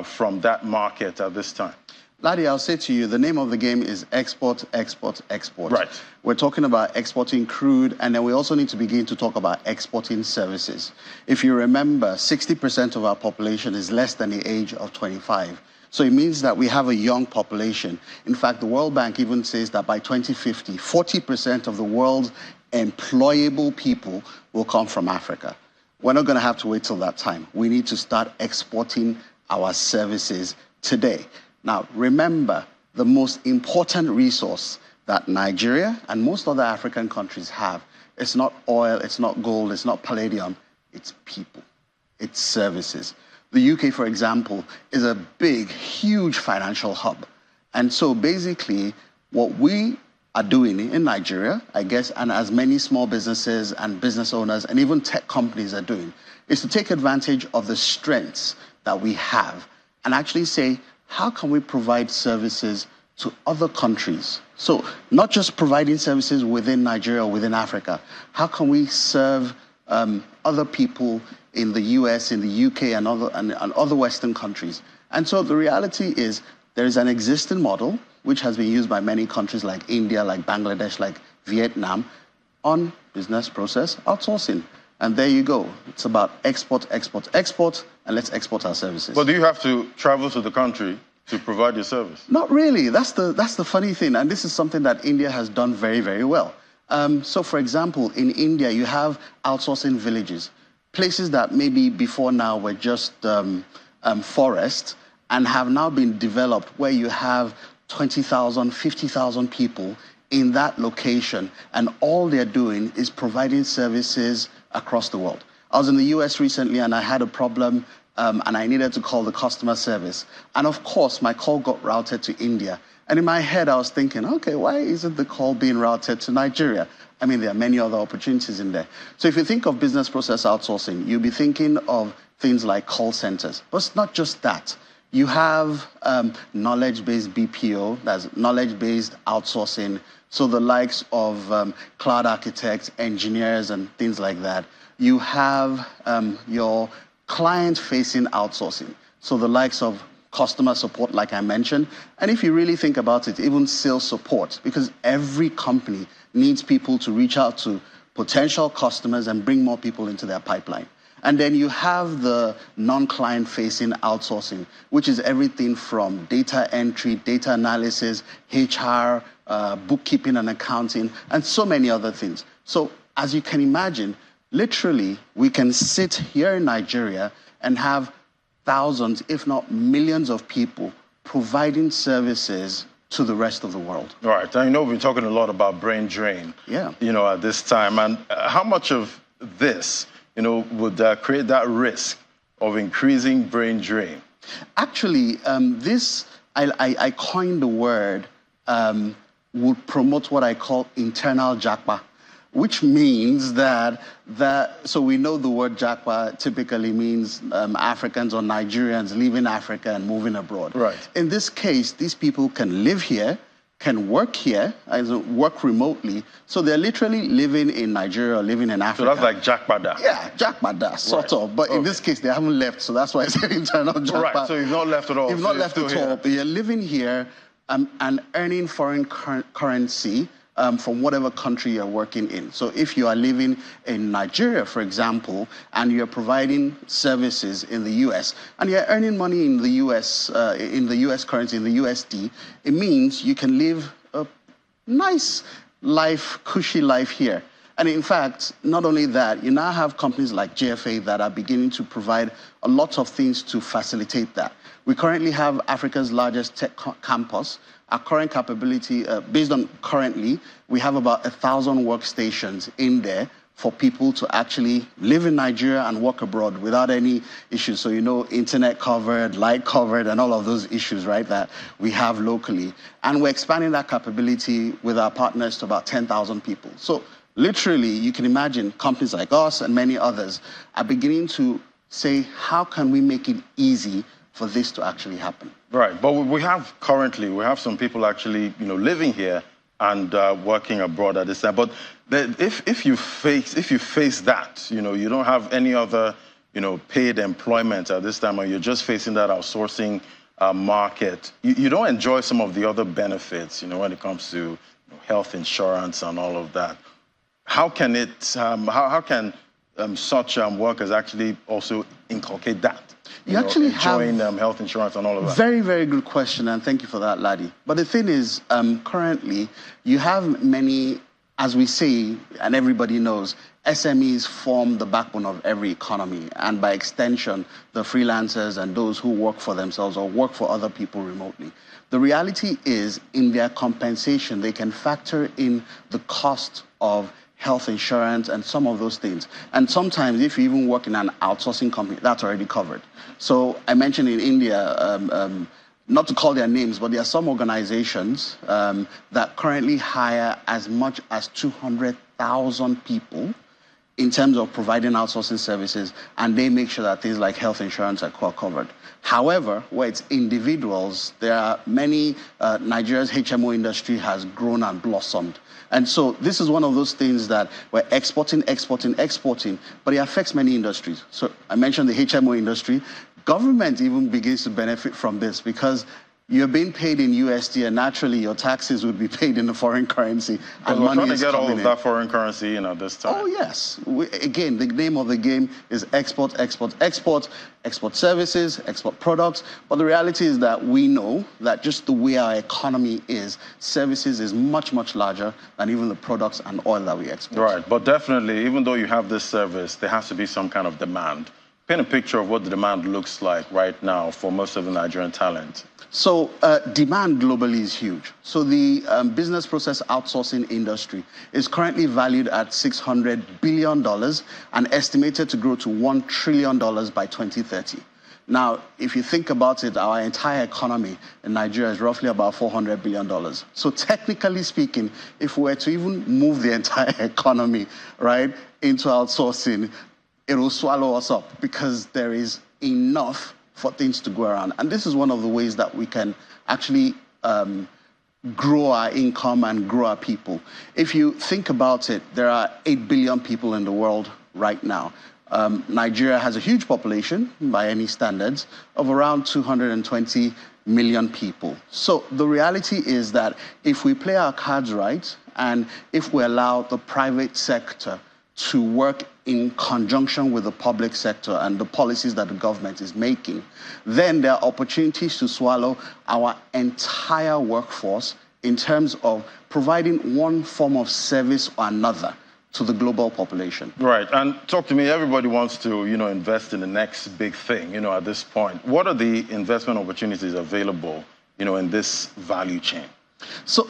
from that market at this time. Laddie, I'll say to you, the name of the game is export, export, export. Right. We're talking about exporting crude, and then we also need to begin to talk about exporting services. If you remember, 60% of our population is less than the age of 25. So it means that we have a young population. In fact, the World Bank even says that by 2050, 40% of the world's employable people will come from Africa. We're not going to have to wait till that time. We need to start exporting our services today. Now, remember, the most important resource that Nigeria and most other African countries have, it's not oil, it's not gold, it's not palladium, it's people, it's services. The UK, for example, is a big, huge financial hub. And so basically, what we are doing in Nigeria, I guess, and as many small businesses and business owners and even tech companies are doing, is to take advantage of the strengths that we have and actually say, how can we provide services to other countries? So not just providing services within Nigeria or within Africa. How can we serve other people in the US, in the UK, and other Western countries? And so the reality is there is an existing model which has been used by many countries like India, like Bangladesh, like Vietnam, on business process outsourcing. And there you go. It's about export, export, export, and let's export our services. But do you have to travel to the country to provide your service? Not really. That's the funny thing. And this is something that India has done very, very well. So, for example, in India, you have outsourcing villages, places that maybe before now were just forests and have now been developed where you have 20,000, 50,000 people in that location, and all they're doing is providing services across the world. I was in the US recently and I had a problem and I needed to call the customer service. And of course, my call got routed to India. And in my head, I was thinking, okay, why isn't the call being routed to Nigeria? I mean, there are many other opportunities in there. So if you think of business process outsourcing, you'll be thinking of things like call centers. But it's not just that. You have knowledge-based BPO, that's knowledge-based outsourcing. So the likes of cloud architects, engineers, and things like that. You have your client-facing outsourcing. So the likes of customer support, like I mentioned. And if you really think about it, even sales support, because every company needs people to reach out to potential customers and bring more people into their pipeline. And then you have the non-client facing outsourcing, which is everything from data entry, data analysis, HR, bookkeeping and accounting, and so many other things. So as you can imagine, literally, we can sit here in Nigeria and have thousands, if not millions of people providing services to the rest of the world. Right. And we've been talking a lot about brain drain, at this time. And how much of this, would create that risk of increasing brain drain? Actually, I coined the word, would promote what I call internal japa, which means that so we know the word japa typically means Africans or Nigerians leaving Africa and moving abroad. Right. In this case, these people can live here, can work here, work remotely. So they're literally living in Nigeria or living in Africa. So that's like jakpada. Yeah, jakpada, sort of. But in this case, they haven't left, so that's why I said internal japa. Right, so you've not left at all. You've not left at all, but you're living here and earning foreign currency from whatever country you're working in. So if you are living in Nigeria, for example, and you're providing services in the US, and you're earning money in the US currency, in the USD, it means you can live a nice life, cushy life here. And in fact, not only that, you now have companies like JFA that are beginning to provide a lot of things to facilitate that. We currently have Africa's largest tech campus. Our current capability, based on currently, we have about 1,000 workstations in there for people to actually live in Nigeria and work abroad without any issues. So, internet covered, light covered, and all of those issues, right, that we have locally. And we're expanding that capability with our partners to about 10,000 people. So literally, you can imagine companies like us and many others are beginning to say, how can we make it easy for this to actually happen? Right, but we have some people actually, living here and working abroad at this time. But if you face that, you don't have any other, paid employment at this time, or you're just facing that outsourcing market, you don't enjoy some of the other benefits, when it comes to health insurance and all of that. How can how can such workers actually also inculcate that? You actually enjoying health insurance and all of that. Very, very good question, and thank you for that, Laddie. But the thing is, currently, you have many, as we say, and everybody knows, SMEs form the backbone of every economy, and by extension, the freelancers and those who work for themselves or work for other people remotely. The reality is, in their compensation, they can factor in the cost of health insurance and some of those things. And sometimes if you even work in an outsourcing company, that's already covered. So I mentioned in India, not to call their names, but there are some organizations that currently hire as much as 200,000 people in terms of providing outsourcing services, and they make sure that things like health insurance are covered. However, where it's individuals, there are many, Nigeria's HMO industry has grown and blossomed. And so this is one of those things that we're exporting, but it affects many industries. So I mentioned the HMO industry. Government even begins to benefit from this because you're being paid in USD, and naturally your taxes would be paid in the foreign currency. And we're trying to get all of that foreign currency, this time. Oh, yes. Again, the name of the game is export, export, export, export services, export products. But the reality is that we know that just the way our economy is, services is much, much larger than even the products and oil that we export. Right, but definitely, even though you have this service, there has to be some kind of demand. Paint a picture of what the demand looks like right now for most of the Nigerian talent. So demand globally is huge. So the business process outsourcing industry is currently valued at $600 billion and estimated to grow to $1 trillion by 2030. Now, if you think about it, our entire economy in Nigeria is roughly about $400 billion. So technically speaking, if we were to even move the entire economy, right, into outsourcing, it will swallow us up because there is enough for things to go around. And this is one of the ways that we can actually grow our income and grow our people. If you think about it, there are 8 billion people in the world right now. Nigeria has a huge population, by any standards, of around 220 million people. So the reality is that if we play our cards right, and if we allow the private sector to work in conjunction with the public sector and the policies that the government is making, then there are opportunities to swallow our entire workforce in terms of providing one form of service or another to the global population. Right, and talk to me, everybody wants to, invest in the next big thing, at this point. What are the investment opportunities available, in this value chain? So,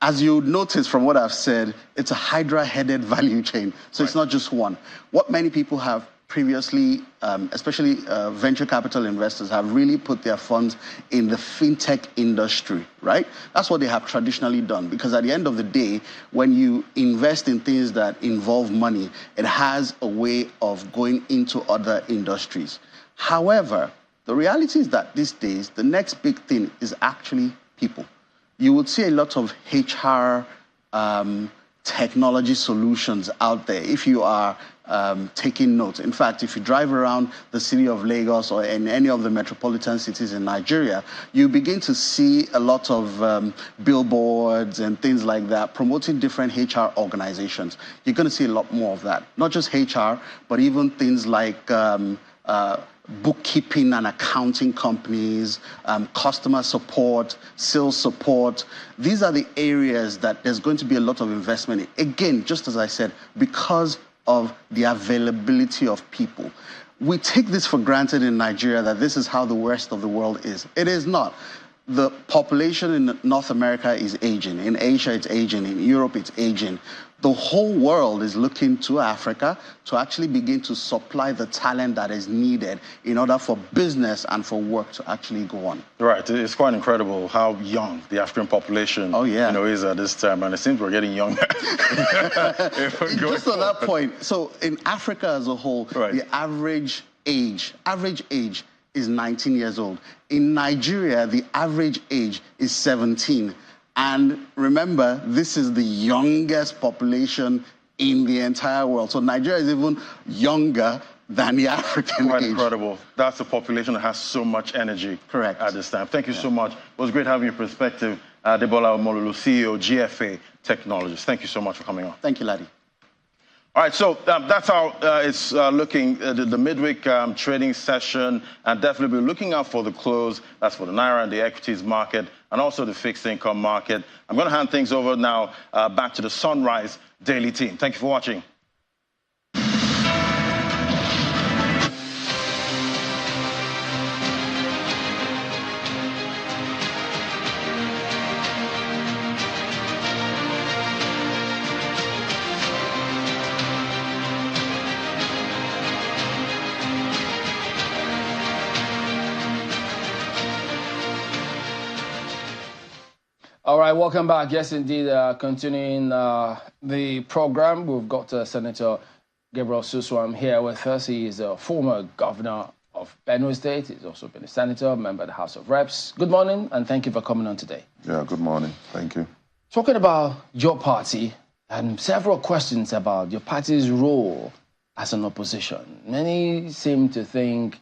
as you notice from what I've said, it's a hydra-headed value chain. So It's not just one. What many people have previously, especially venture capital investors, have really put their funds in the fintech industry, right? That's what they have traditionally done, because at the end of the day, when you invest in things that involve money, it has a way of going into other industries. However, the reality is that these days, the next big thing is actually people. You would see a lot of HR technology solutions out there if you are taking notes. In fact, if you drive around the city of Lagos or in any of the metropolitan cities in Nigeria, you begin to see a lot of billboards and things like that promoting different HR organizations. You're going to see a lot more of that. Not just HR, but even things like bookkeeping and accounting companies, customer support, sales support. These are the areas that there's going to be a lot of investment in. Again, just as I said, because of the availability of people. We take this for granted in Nigeria that this is how the rest of the world is. It is not. The population in North America is aging. In Asia, it's aging. In Europe, it's aging. The whole world is looking to Africa to actually begin to supply the talent that is needed in order for business and for work to actually go on. Right. It's quite incredible how young the African population is at this time, and it seems we're getting younger. Just on that point, so in Africa as a whole, the average age is 19 years old. In Nigeria, the average age is 17. And remember, this is the youngest population in the entire world. So Nigeria is even younger than the African Quite age. Incredible. That's a population that has so much energy. Correct. At this time. Thank you so much. It was great having your perspective. Debola Omololu, CEO, GFA Technologies. Thank you so much for coming on. Thank you, Laddie. All right, so that's how it's looking, the midweek trading session, and definitely be looking out for the close. That's for the Naira and the equities market, and also the fixed income market. I'm going to hand things over now back to the Sunrise Daily team. Thank you for watching. All right, welcome back. Yes, indeed, continuing the program, we've got Senator Gabriel Suswam here with us. He is a former governor of Benue State. He's also been a senator, member of the House of Reps. Good morning, and thank you for coming on today. Yeah, good morning. Thank you. Talking about your party and several questions about your party's role as an opposition. Many seem to think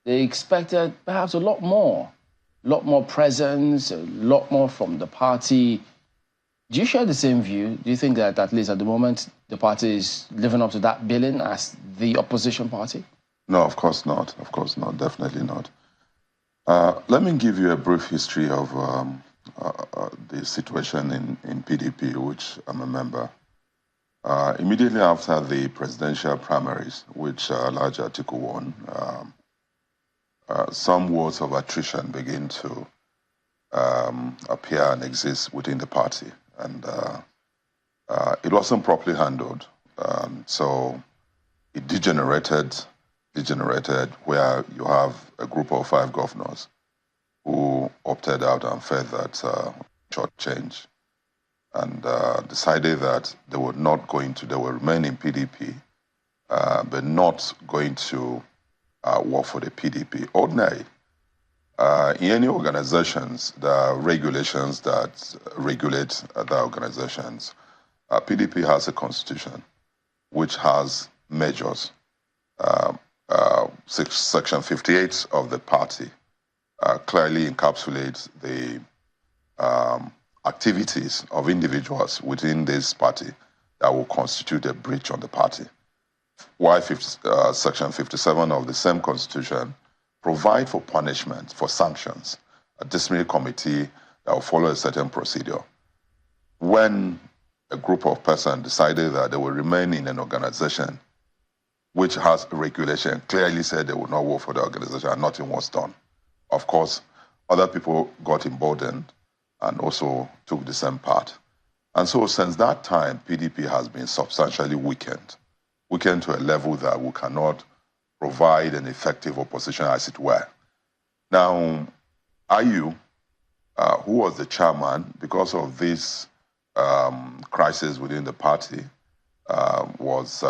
they expected perhaps a lot more lot more presence, a lot more from the party. Do you share the same view? Do you think that at least at the moment the party is living up to that billing as the opposition party? No, of course not. Of course not. Definitely not. Let me give you a brief history of the situation in PDP, which I'm a member. Immediately after the presidential primaries, which Alhaji Atiku won, some words of attrition begin to appear and exist within the party. And it wasn't properly handled. So it degenerated where you have a group of 5 governors who opted out and felt that short change and decided that they were remain in PDP, but not going to work for the PDP. Ordinary. In any organizations, there are regulations that regulate other organizations. PDP has a constitution which has measures. Section 58 of the party clearly encapsulates the activities of individuals within this party that will constitute a breach on the party. While Section 57 of the same constitution provide for punishment, for sanctions, a disciplinary committee that will follow a certain procedure. When a group of persons decided that they will remain in an organization which has a regulation, clearly said they would not work for the organization and nothing was done. Of course, other people got emboldened and also took the same part. And so since that time, PDP has been substantially weakened to a level that we cannot provide an effective opposition, as it were. Now, Ayu, who was the chairman, because of this crisis within the party, was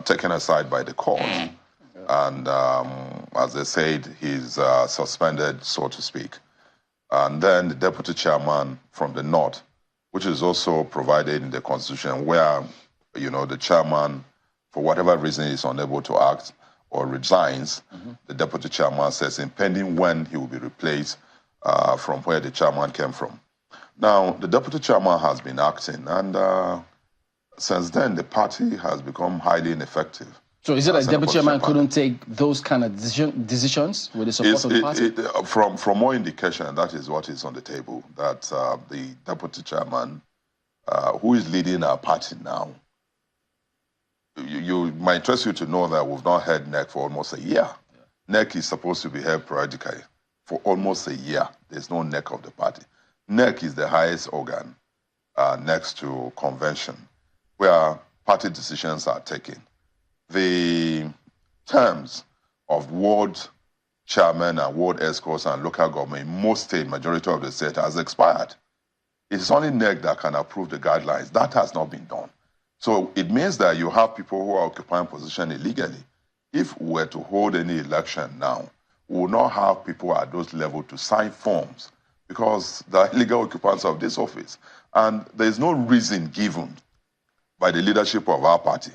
taken aside by the court. And as they said, he's suspended, so to speak. And then the deputy chairman from the north, which is also provided in the constitution, where, the chairman, for whatever reason, is unable to act or resigns, the deputy chairman says, pending when he will be replaced from where the chairman came from. Now, the deputy chairman has been acting, and since then, the party has become highly ineffective. So is it that the deputy chairman couldn't take those kind of decisions with the support of the party? From more indication, that is what is on the table, that the deputy chairman, who is leading our party now, you might interest you to know that we've not had NEC for almost a year. NEC is supposed to be held periodically. For almost a year, there's no NEC of the party. NEC is the highest organ next to convention, where party decisions are taken. The terms of ward chairman and ward escorts and local government in most states, majority of the state, has expired. It's only NEC that can approve the guidelines. That has not been done. So it means that you have people who are occupying position illegally. If we were to hold any election now, we will not have people at those levels to sign forms because they are illegal occupants of this office. And there is no reason given by the leadership of our party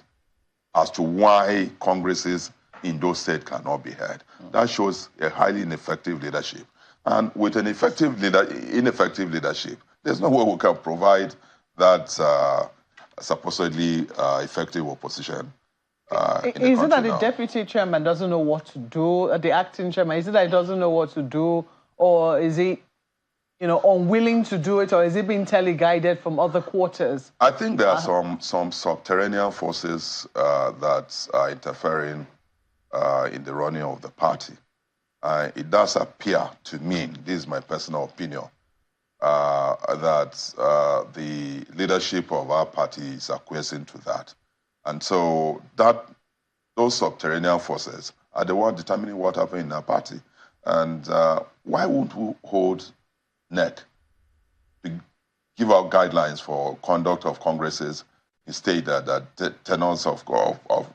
as to why congresses in those states cannot be held. That shows a highly ineffective leadership. And with an ineffective leadership, there's no way we can provide that supposedly effective opposition. Is it that the deputy chairman doesn't know what to do, the acting chairman, is it that he doesn't know what to do, or is he unwilling to do it, or is it being teleguided from other quarters? I think there are some subterranean forces that are interfering in the running of the party. It does appear to me, this is my personal opinion, that the leadership of our party is acquiescing to that. And so those subterranean forces are the ones determining what happens in our party. And why won't we hold NEC to give out guidelines for conduct of congresses in state that tenures of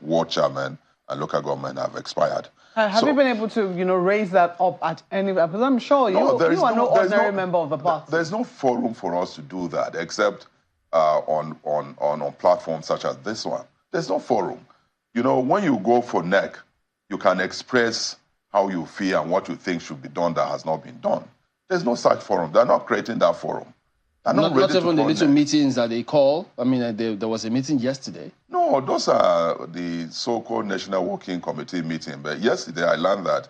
ward chairmen and local government have expired? Have you been able to, raise that up at any? Because I'm sure you are no ordinary member of the party. There's no forum for us to do that, except on platforms such as this one. There's no forum. When you go for NEC, you can express how you feel and what you think should be done that has not been done. There's no such forum. They're not creating that forum. Not even the little meetings that they call. I mean, there was a meeting yesterday. No, those are the so-called National Working Committee meeting. But yesterday I learned that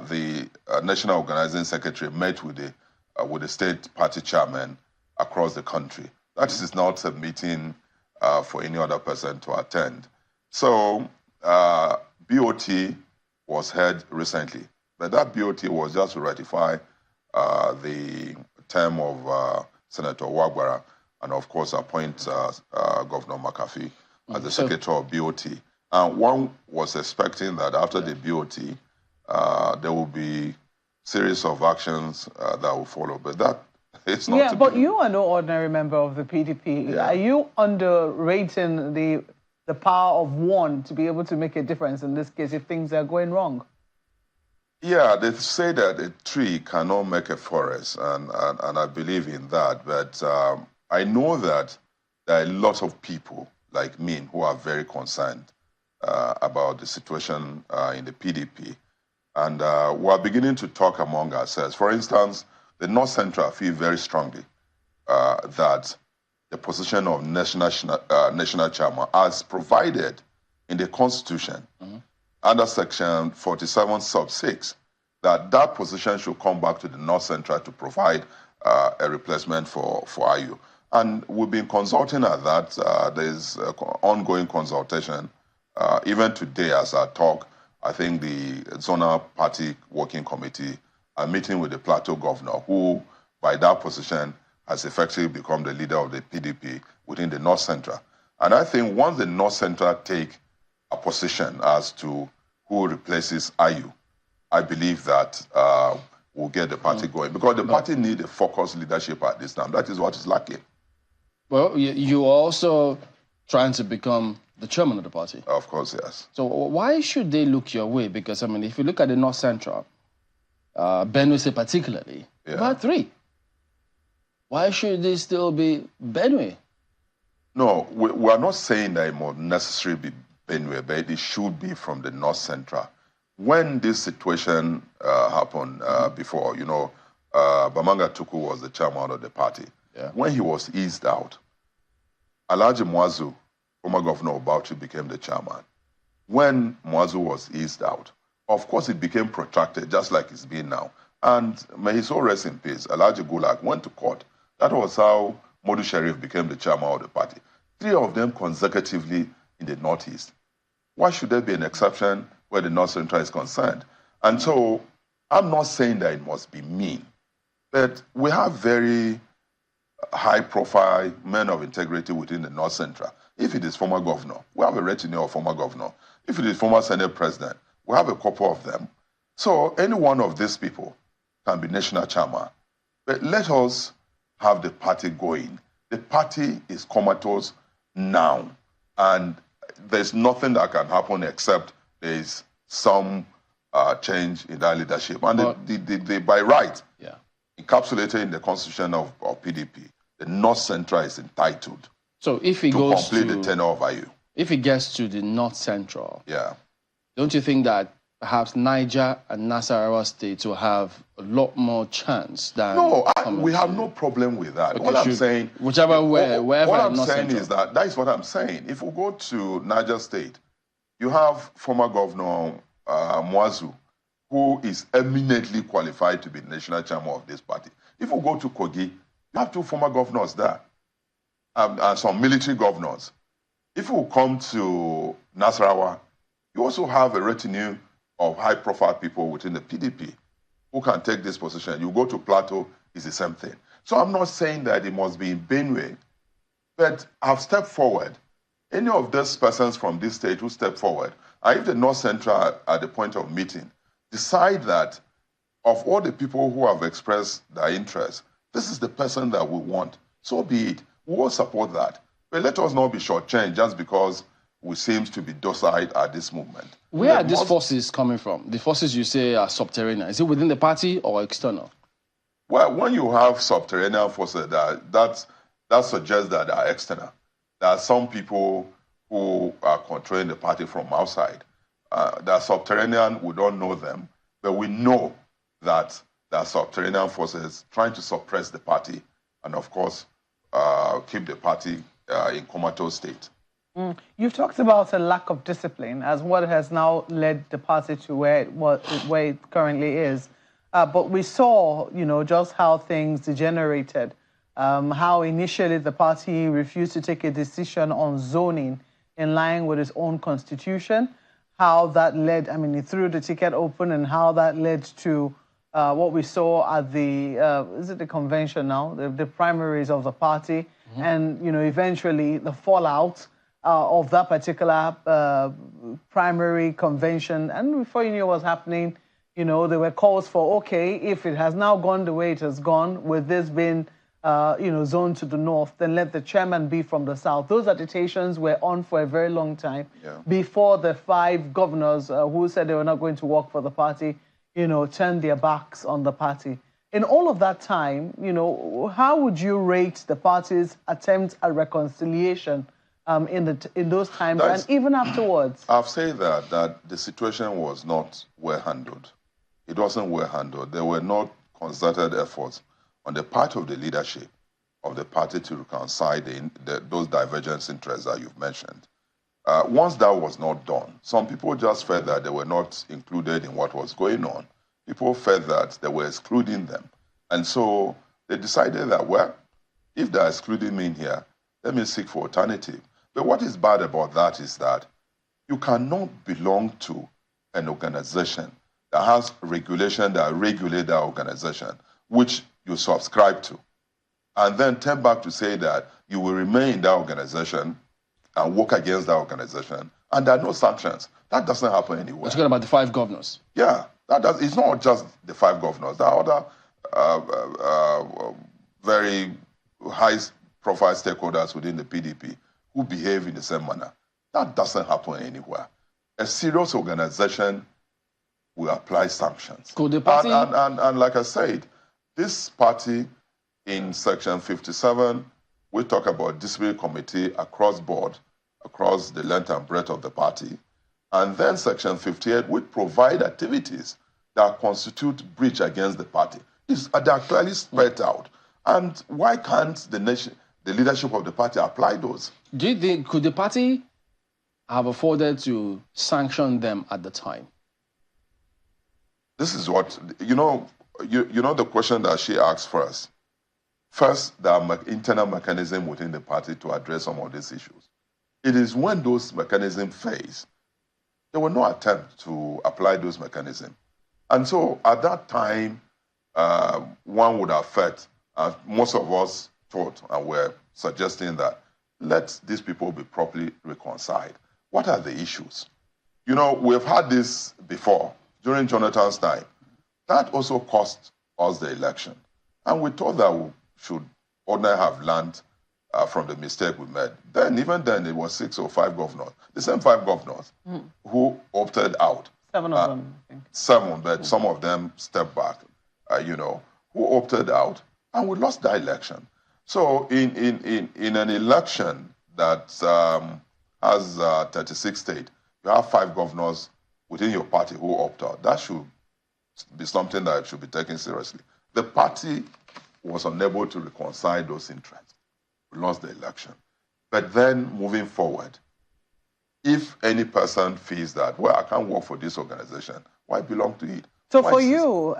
the National Organizing Secretary met with the state party chairman across the country. That is not a meeting for any other person to attend. So BOT was held recently, but that BOT was just to ratify the term of Senator Wagbara and, of course, appoint Governor McAfee as the Secretary of BOT. And one was expecting that after the BOT, there will be series of actions that will follow. But that it's not. Yeah, but you are no ordinary member of the PDP. Yeah. Are you underrating the power of one to be able to make a difference in this case if things are going wrong? Yeah, they say that a tree cannot make a forest, and I believe in that. But I know that there are a lot of people like me who are very concerned about the situation in the PDP. And we are beginning to talk among ourselves. For instance, the North Central feel very strongly that the position of national chairman, as provided in the Constitution, under Section 47, sub 6, that position should come back to the North Central to provide a replacement for IU. And we've been consulting at that. There's ongoing consultation. Even today, as I talk, I think the Zonal Party Working Committee are meeting with the Plateau governor, who, by that position, has effectively become the leader of the PDP within the North Central. And I think once the North Central take a position as to who replaces IU, I believe that we'll get the party going. Because the party needs a focused leadership at this time. That is what is lacking. Well, you are also trying to become the chairman of the party. Of course, yes. So why should they look your way? Because, I mean, if you look at the North Central, Benue State particularly, about 3. Why should they still be Benue? No, we are not saying that it must necessarily be Benue, but it should be from the North Central. When this situation happened before, you know, Bamanga Tuku was the chairman of the party. Yeah. When he was eased out, Alhaji Mwazu, former governor of Bauchi, became the chairman. When Mwazu was eased out, of course it became protracted, just like it's been now. And may his soul rest in peace, Alhaji Gulag went to court. That was how Modu Sharif became the chairman of the party. 3 of them consecutively in the Northeast. Why should there be an exception where the North Central is concerned? And so I'm not saying that it must be me, but we have very high-profile men of integrity within the North Central. If it is former governor, we have a retinue of former governor. If it is former Senate president, we have a couple of them. So any one of these people can be national chairman. But let us have the party going. The party is comatose now, and there's nothing that can happen except there is some change in that leadership. And the by right, encapsulated in the constitution of PDP, the North Central is entitled to complete the tenure of IU. If it gets to the North Central, don't you think that perhaps Niger and Nasarawa states will have a lot more chance than... No, we have no problem with that. Okay, what I'm saying... Whichever way, wherever... What I'm saying is that is what I'm saying. If we go to Niger State, you have former Governor Mwazu, who is eminently qualified to be national chairman of this party. If we go to Kogi, you have 2 former governors there, and some military governors. If we come to Nasarawa, you also have a retinue of high-profile people within the PDP who can take this position. You go to Plateau, it's the same thing. So I'm not saying that it must be in Benue, but I've stepped forward. Any of those persons from this state who step forward, and if the North Central at the point of meeting decide that of all the people who have expressed their interest, this is the person that we want, so be it. We will support that. But let us not be shortchanged just because we seem to be docile at this movement. Where are these forces coming from? The forces you say are subterranean. Is it within the party or external? Well, when you have subterranean forces, that suggests that they are external. There are some people who are controlling the party from outside. They are subterranean, we don't know them. But we know that there are subterranean forces trying to suppress the party and, of course, keep the party in comatose state. You've talked about a lack of discipline as what has now led the party to where it currently is. But we saw, just how things degenerated, how initially the party refused to take a decision on zoning in line with its own constitution, how that led, it threw the ticket open, and how that led to what we saw at the, is it the convention now, the primaries of the party, and, eventually the fallout of that particular primary convention. And before you knew what was happening, there were calls for, okay, if it has now gone the way it has gone, with this being, zoned to the north, then let the chairman be from the south. Those agitations were on for a very long time before the 5 governors who said they were not going to work for the party, turned their backs on the party. In all of that time, how would you rate the party's attempt at reconciliation in those times and even afterwards? I've said that the situation was not well handled. It wasn't well handled. There were not concerted efforts on the part of the leadership of the party to reconcile those divergent interests that you've mentioned. Once that was not done, some people just felt that they were not included in what was going on. People felt that they were excluding them. And so they decided that, well, if they're excluding me in here, let me seek for alternative. But what is bad about that is that you cannot belong to an organization that has regulation that regulate that organization, which you subscribe to, and then turn back to say that you will remain in that organization and work against that organization, and there are no sanctions. That doesn't happen anywhere. You're talking about the 5 governors. Yeah, it's not just the 5 governors. There are other very high-profile stakeholders within the PDP who behave in the same manner. That doesn't happen anywhere. A serious organization will apply sanctions. Could the party... And like I said, this party in Section 57, we talk about disciplinary committee across board, across the length and breadth of the party. And then Section 58 would provide activities that constitute breach against the party. They're clearly spread out. And why can't the leadership of the party apply those? Do you think, could the party have afforded to sanction them at the time? This is what, the question that she asked first. First, there are internal mechanisms within the party to address some of these issues. It is when those mechanisms fail, there were no attempt to apply those mechanisms. And so at that time, one would have felt, most of us thought and were suggesting that let these people be properly reconciled. What are the issues? We've had this before, during Jonathan's time. That also cost us the election. And we thought that we should ordinarily have learned from the mistake we made. Even then, it was 6 or 5 governors, the same 5 governors who opted out. 7 of them, I think. 7, but some of them stepped back, who opted out, and we lost that election. So in an election that has 36 states, you have 5 governors within your party who opt out. That should be something that should be taken seriously. The party was unable to reconcile those interests. We lost the election. But then moving forward, if any person feels that, well, I can't work for this organization, why belong to it? So for you,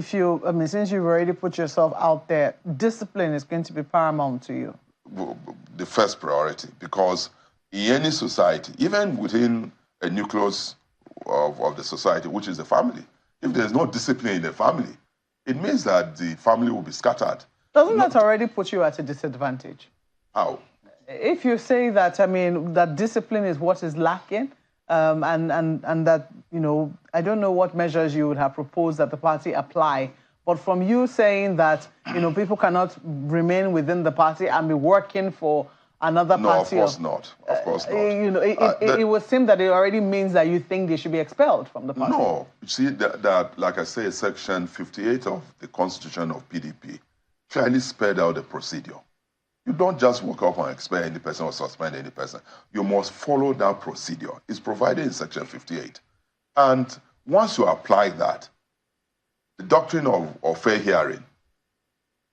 since you've already put yourself out there, discipline is going to be paramount to you. The first priority, because in any society, even within a nucleus of the society, which is the family, if there's no discipline in the family, it means that the family will be scattered. Doesn't that already put you at a disadvantage? How? If you say that, that discipline is what is lacking, and that, I don't know what measures you would have proposed that the party apply, but from you saying that, people cannot remain within the party and be working for another party. No, of course not. Of course not. It would seem that it already means that you think they should be expelled from the party. No. You see, that like I say, Section 58 of the Constitution of PDP clearly spelled out the procedure. You don't just walk up and expel any person or suspend any person. You must follow that procedure. It's provided in Section 58. And once you apply that, the doctrine of fair hearing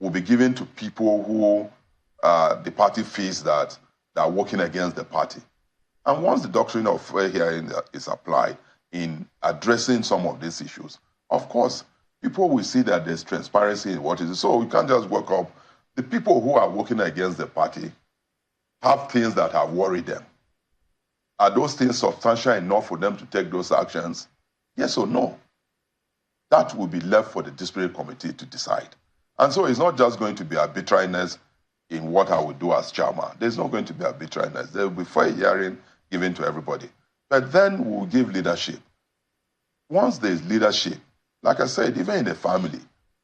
will be given to people who the party feels that they are working against the party. And once the doctrine of fair hearing is applied in addressing some of these issues, of course, people will see that there's transparency in what it is. So you can't just work up. The people who are working against the party have things that have worried them. Are those things substantial enough for them to take those actions? Yes or no? That will be left for the disciplinary committee to decide. And so it's not just going to be arbitrariness in what I will do as chairman. There's not going to be arbitrariness. There will be fair hearing given to everybody. But then we'll give leadership. Once there's leadership, like I said, even in the family,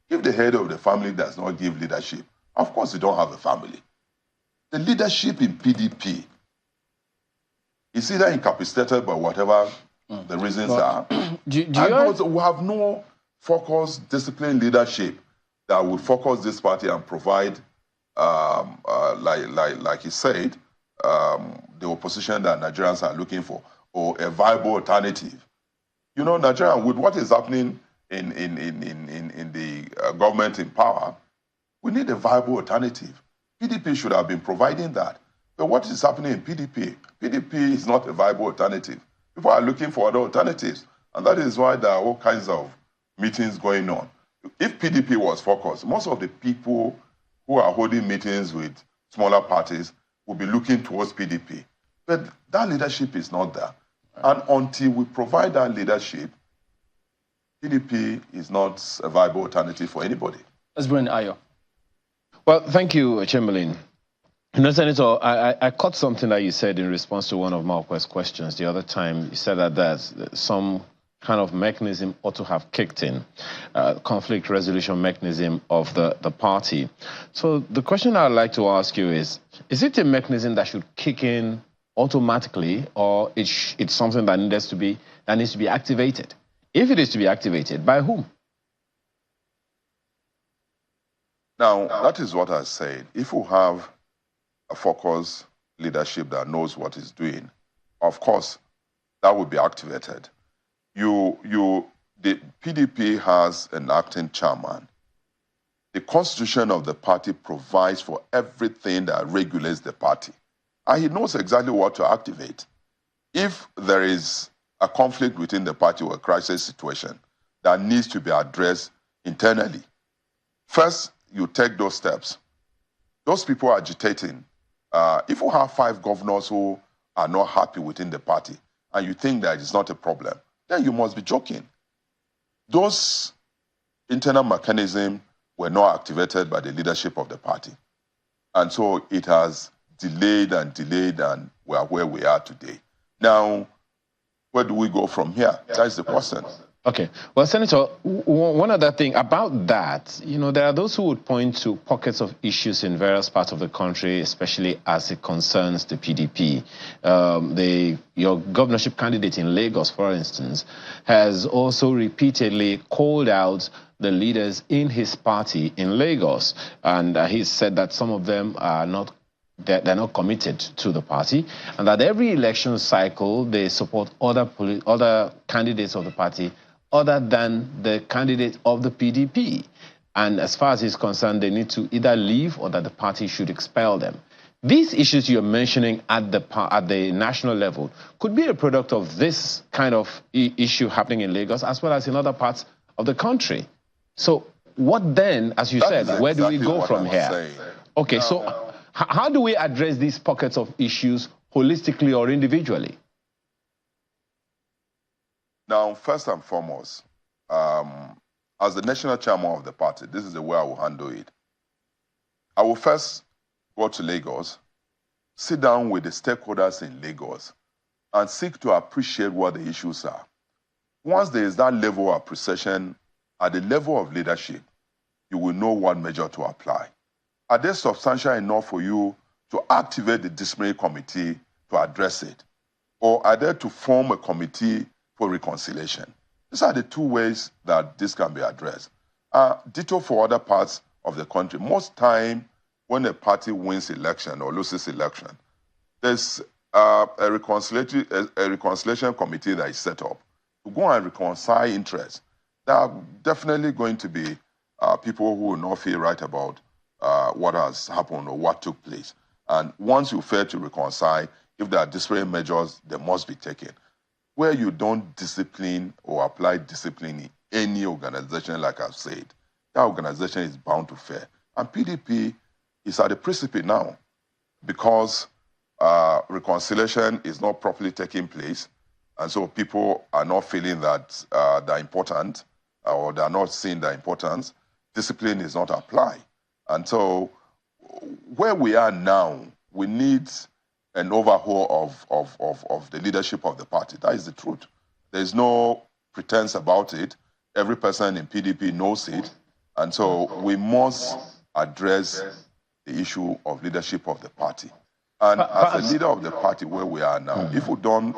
if the head of the family does not give leadership, of course you don't have a family. The leadership in PDP is either incapacitated by whatever the reasons are. We have no focused, disciplined leadership that will focus this party and provide, like he said, the opposition that Nigerians are looking for, or a viable alternative. You know, Nigeria, with what is happening in the government in power, we need a viable alternative. PDP should have been providing that. But what is happening in PDP? PDP is not a viable alternative. People are looking for other alternatives. And that is why there are all kinds of meetings going on. If PDP was focused, most of the people who are holding meetings with smaller parties will be looking towards PDP. But that leadership is not there. And until we provide that leadership, PDP is not a viable alternative for anybody. Let's bring Ayo. Well, thank you, Chamberlain. You know, Senator, I caught something that you said in response to one of Malquest's questions the other time. You said that there's some kind of mechanism ought to have kicked in, conflict resolution mechanism of the party. So the question I'd like to ask you is it a mechanism that should kick in automatically, or it's something that needs to be activated? If it is to be activated, by whom? Now, that is what I said. If we have a focused leadership that knows what it's doing, of course, that will be activated. The PDP has an acting chairman. The constitution of the party provides for everything that regulates the party. And he knows exactly what to activate. If there is a conflict within the party or a crisis situation that needs to be addressed internally, first, you take those steps. Those people are agitating. If you have 5 governors who are not happy within the party and you think that it's not a problem, then you must be joking. Those internal mechanisms were not activated by the leadership of the party. And so it has delayed, and we are where we are today. Now, where do we go from here? That's the question. Okay. Well, Senator, one other thing about that, you know, there are those who would point to pockets of issues in various parts of the country, especially as it concerns the PDP. Your governorship candidate in Lagos, for instance, has also repeatedly called out the leaders in his party in Lagos. And he said that some of them are not they're not committed to the party, and that every election cycle they support other candidates of the party other than the candidate of the PDP. And as far as he's concerned, they need to either leave or that the party should expel them. These issues you're mentioning at the national level could be a product of this kind of issue happening in Lagos as well as in other parts of the country. So what then, as you said, where do we go from here? Okay, so how do we address these pockets of issues holistically or individually? Now, first and foremost, as the national chairman of the party, this is the way I will handle it. I will first go to Lagos, sit down with the stakeholders in Lagos, and seek to appreciate what the issues are. Once there is that level of appreciation at the level of leadership, you will know what measure to apply. Are they substantial enough for you to activate the disciplinary committee to address it? Or are they to form a committee for reconciliation? These are the 2 ways that this can be addressed. Ditto for other parts of the country. Most time, when a party wins election or loses election, there's a reconciliation committee that is set up to go and reconcile interests. there are definitely going to be people who will not feel right about what has happened or what took place. And once you fail to reconcile, if there are disparate measures, they must be taken. Where you don't discipline or apply discipline in any organization, like I've said, that organization is bound to fail. And PDP is at the precipice now because reconciliation is not properly taking place. And so people are not feeling that they're important or they're not seeing the importance. Discipline is not applied. And so where we are now, we need an overhaul of the leadership of the party. That is the truth. There's no pretense about it. Every person in PDP knows it. And so we must address the issue of leadership of the party. And as a leader of the party where we are now, if we don't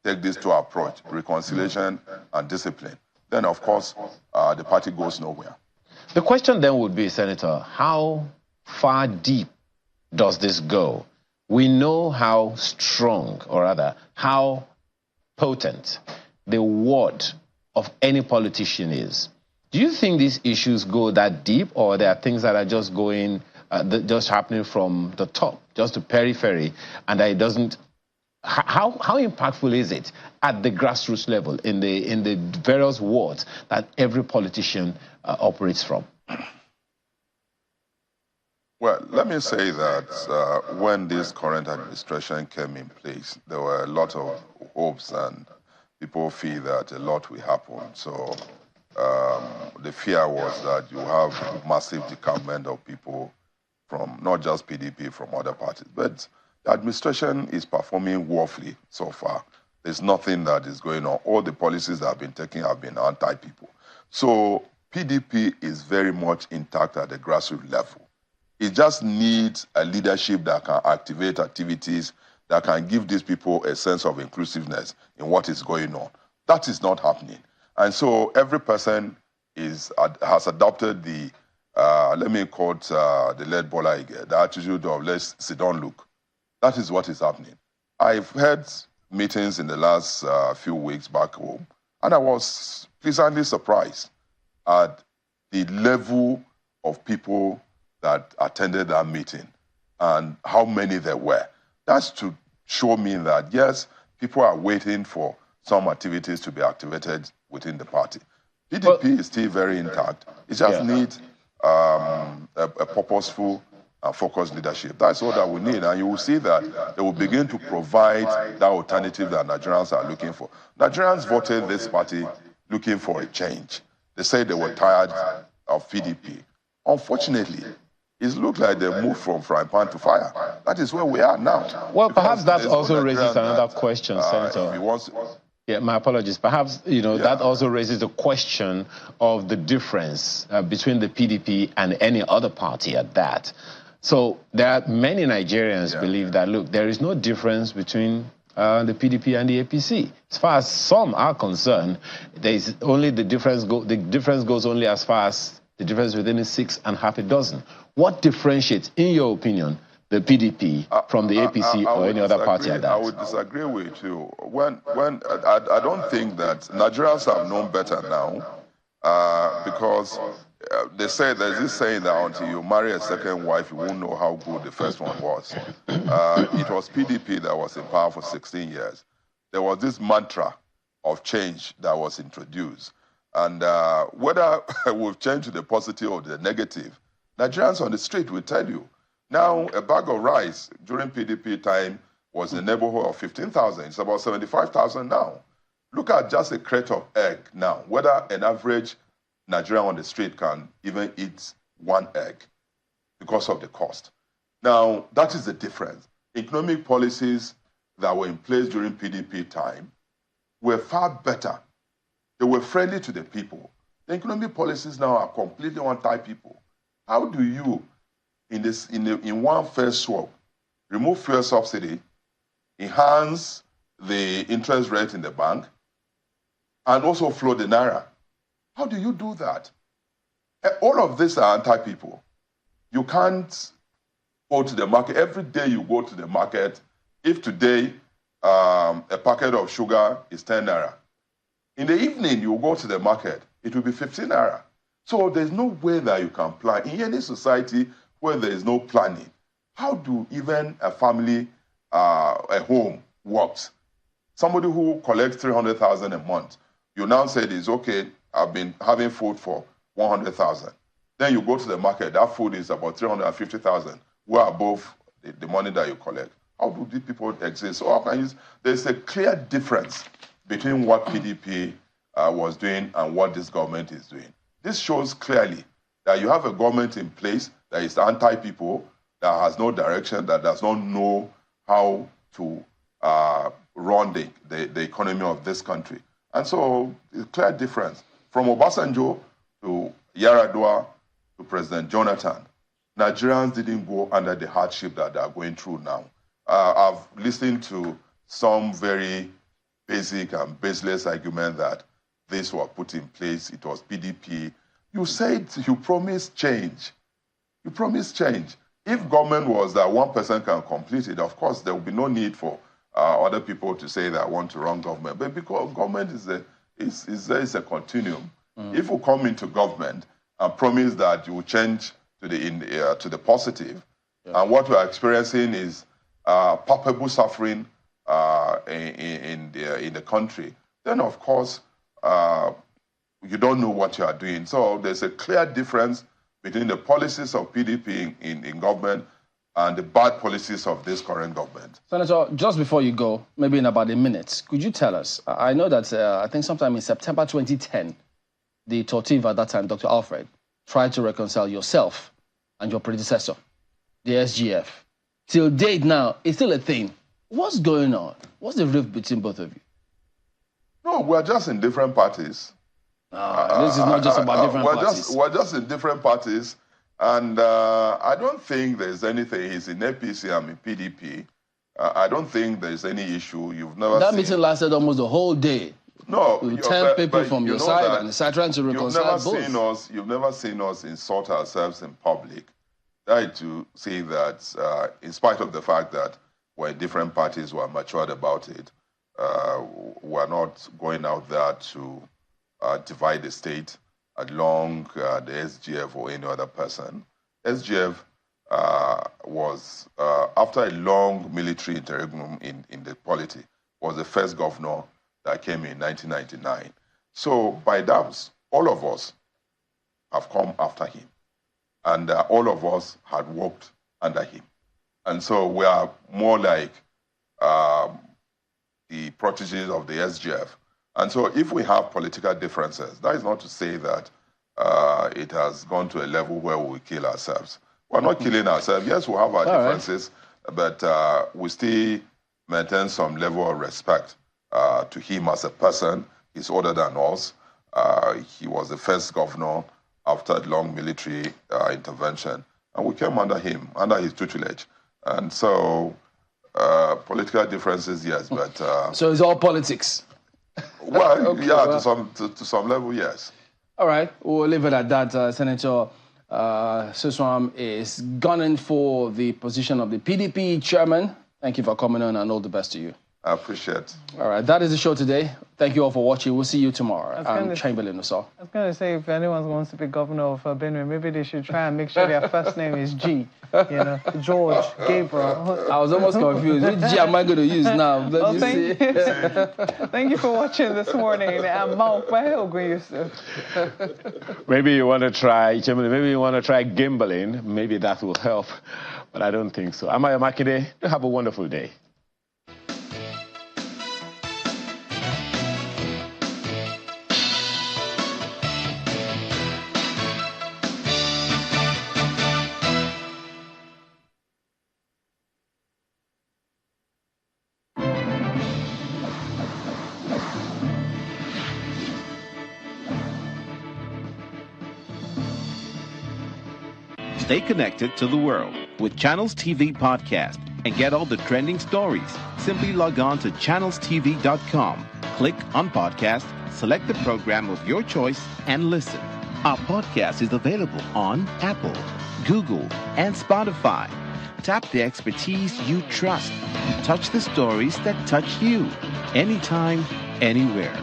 take this to approach, reconciliation and discipline, then of course the party goes nowhere. The question then would be, Senator, how far deep does this go? We know how strong, or rather, how potent the word of any politician is. Do you think these issues go that deep, or there are things that are just going, just happening from the top, just to periphery, and that it doesn't? How impactful is it at the grassroots level, in the various wards that every politician operates from? Well, let me say that when this current administration came in place, there were a lot of hopes and people feel that a lot will happen. So the fear was that you have massive decampment of people from not just PDP, from other parties. But the administration is performing woefully so far. There's nothing that is going on. All the policies that have been taken have been anti-people. So PDP is very much intact at the grassroots level. It just needs a leadership that can activate activities, that can give these people a sense of inclusiveness in what is going on. That is not happening. And so every person has adopted the, let me quote the late Bola Ige, the attitude of let's sit down, look. That is what is happening. I've had meetings in the last few weeks back home, and I was pleasantly surprised at the level of people that attended that meeting and how many there were. That's to show me that, yes, people are waiting for some activities to be activated within the party. PDP is still very intact. It just needs a purposeful and focused leadership. That's all that we need. And you will see that they will begin to provide that alternative that Nigerians are looking for. Nigerians voted this party looking for a change. They said they were tired of PDP. Unfortunately, it looks like they moved from frying pan to fire. That is where we are now. Well, perhaps that also raises another question, Senator. Yeah, my apologies. Perhaps, that also raises the question of the difference between the PDP and any other party at that. So there are many Nigerians believe that, look, there is no difference between the PDP and the APC. As far as some are concerned, there is only the difference goes only as far as the difference within 6.5 dozen. What differentiates, in your opinion, the PDP from the APC or any other party at that? I would disagree with you. I don't think that Nigerians have known better now because they say there's this saying that until you marry a second wife, you won't know how good the first one was. It was PDP that was in power for 16 years. There was this mantra of change that was introduced. And whether we've changed to the positive or the negative, Nigerians on the street will tell you. Now, a bag of rice during PDP time was in the neighborhood of 15,000. It's about 75,000 now. Look at just a crate of egg now, whether an average Nigerian on the street can even eat one egg because of the cost. Now, that is the difference. Economic policies that were in place during PDP time were far better. They were friendly to the people. The economic policies now are completely anti-people. How do you, in one fell swoop, remove fuel subsidy, enhance the interest rate in the bank, and also float the naira? How do you do that? All of these are anti-people. You can't go to the market. Every day you go to the market, if today a packet of sugar is 10 naira, in the evening you go to the market, it will be 15 naira. So there's no way that you can plan. In any society where there is no planning, how do even a family, a home works? Somebody who collects 300,000 a month, you now say it's okay, I've been having food for 100,000. Then you go to the market, that food is about 350,000, well above the money that you collect. How do these people exist? So there's a clear difference between what PDP was doing and what this government is doing. This shows clearly that you have a government in place that is anti-people, that has no direction, that does not know how to run the economy of this country. And so, it's a clear difference. From Obasanjo to Yar'Adua to President Jonathan, Nigerians didn't go under the hardship that they are going through now. I've listened to some very basic and baseless argument that this was put in place, it was PDP. You said you promised change. You promised change. If government was that one person can complete it, of course, there would be no need for other people to say that I want to run government. But because government is a continuum. If you come into government and promise that you will change to the positive, and what we are experiencing is palpable suffering in the country, then of course you don't know what you are doing. So there's a clear difference between the policies of PDP in government and the bad policies of this current government. Senator, just before you go, maybe in about a minute, could you tell us, I know that I think sometime in September 2010, the Tortiv at that time, Dr. Alfred, tried to reconcile yourself and your predecessor, the SGF. Till date now, it's still a thing. What's going on? What's the rift between both of you? No, we're just in different parties. This is not just about different parties. We're just in different parties. And I don't think there's anything. He's in APC, I'm in PDP. I don't think there's any issue. You've never That seen... meeting lasted almost the whole day. No. With 10 people from your side and start trying to reconcile both. You've never seen us insult ourselves in public. I to say that in spite of the fact that we're in different parties, we're matured about it, we're not going out there to divide the state along the SGF or any other person. SGF was, after a long military interregnum in the polity, was the first governor that came in 1999. So by that, all of us have come after him. And all of us had worked under him. And so we are more like the proteges of the SGF. And so if we have political differences, that is not to say that it has gone to a level where we kill ourselves. We're not killing ourselves. Yes, we have our differences, but we still maintain some level of respect to him as a person. He's older than us. He was the first governor after a long military intervention. And we came under him, under his tutelage. And so political differences, yes, but... so it's all politics? Well, okay, yeah, to some level, yes. All right, we'll leave it at that. Senator Suswam is gunning for the position of the PDP chairman. Thank you for coming on and all the best to you. I appreciate it. All right, that is the show today. Thank you all for watching. We'll see you tomorrow. I'm Chamberlain Uso. I was going to say, if anyone wants to be governor of Benue, maybe they should try and make sure their first name is G. You know, George, Gabriel. I was almost confused. Which G am I going to use now? Thank you for watching this morning. Maybe you want to try, maybe you want to try gambling. Maybe that will help. But I don't think so. Amaya Makinde, have a wonderful day. Stay connected to the world with Channels TV Podcast and get all the trending stories. Simply log on to channelstv.com, click on podcast, select the program of your choice, and listen. Our podcast is available on Apple, Google, and Spotify. Tap the expertise you trust. Touch the stories that touch you. Anytime, anywhere.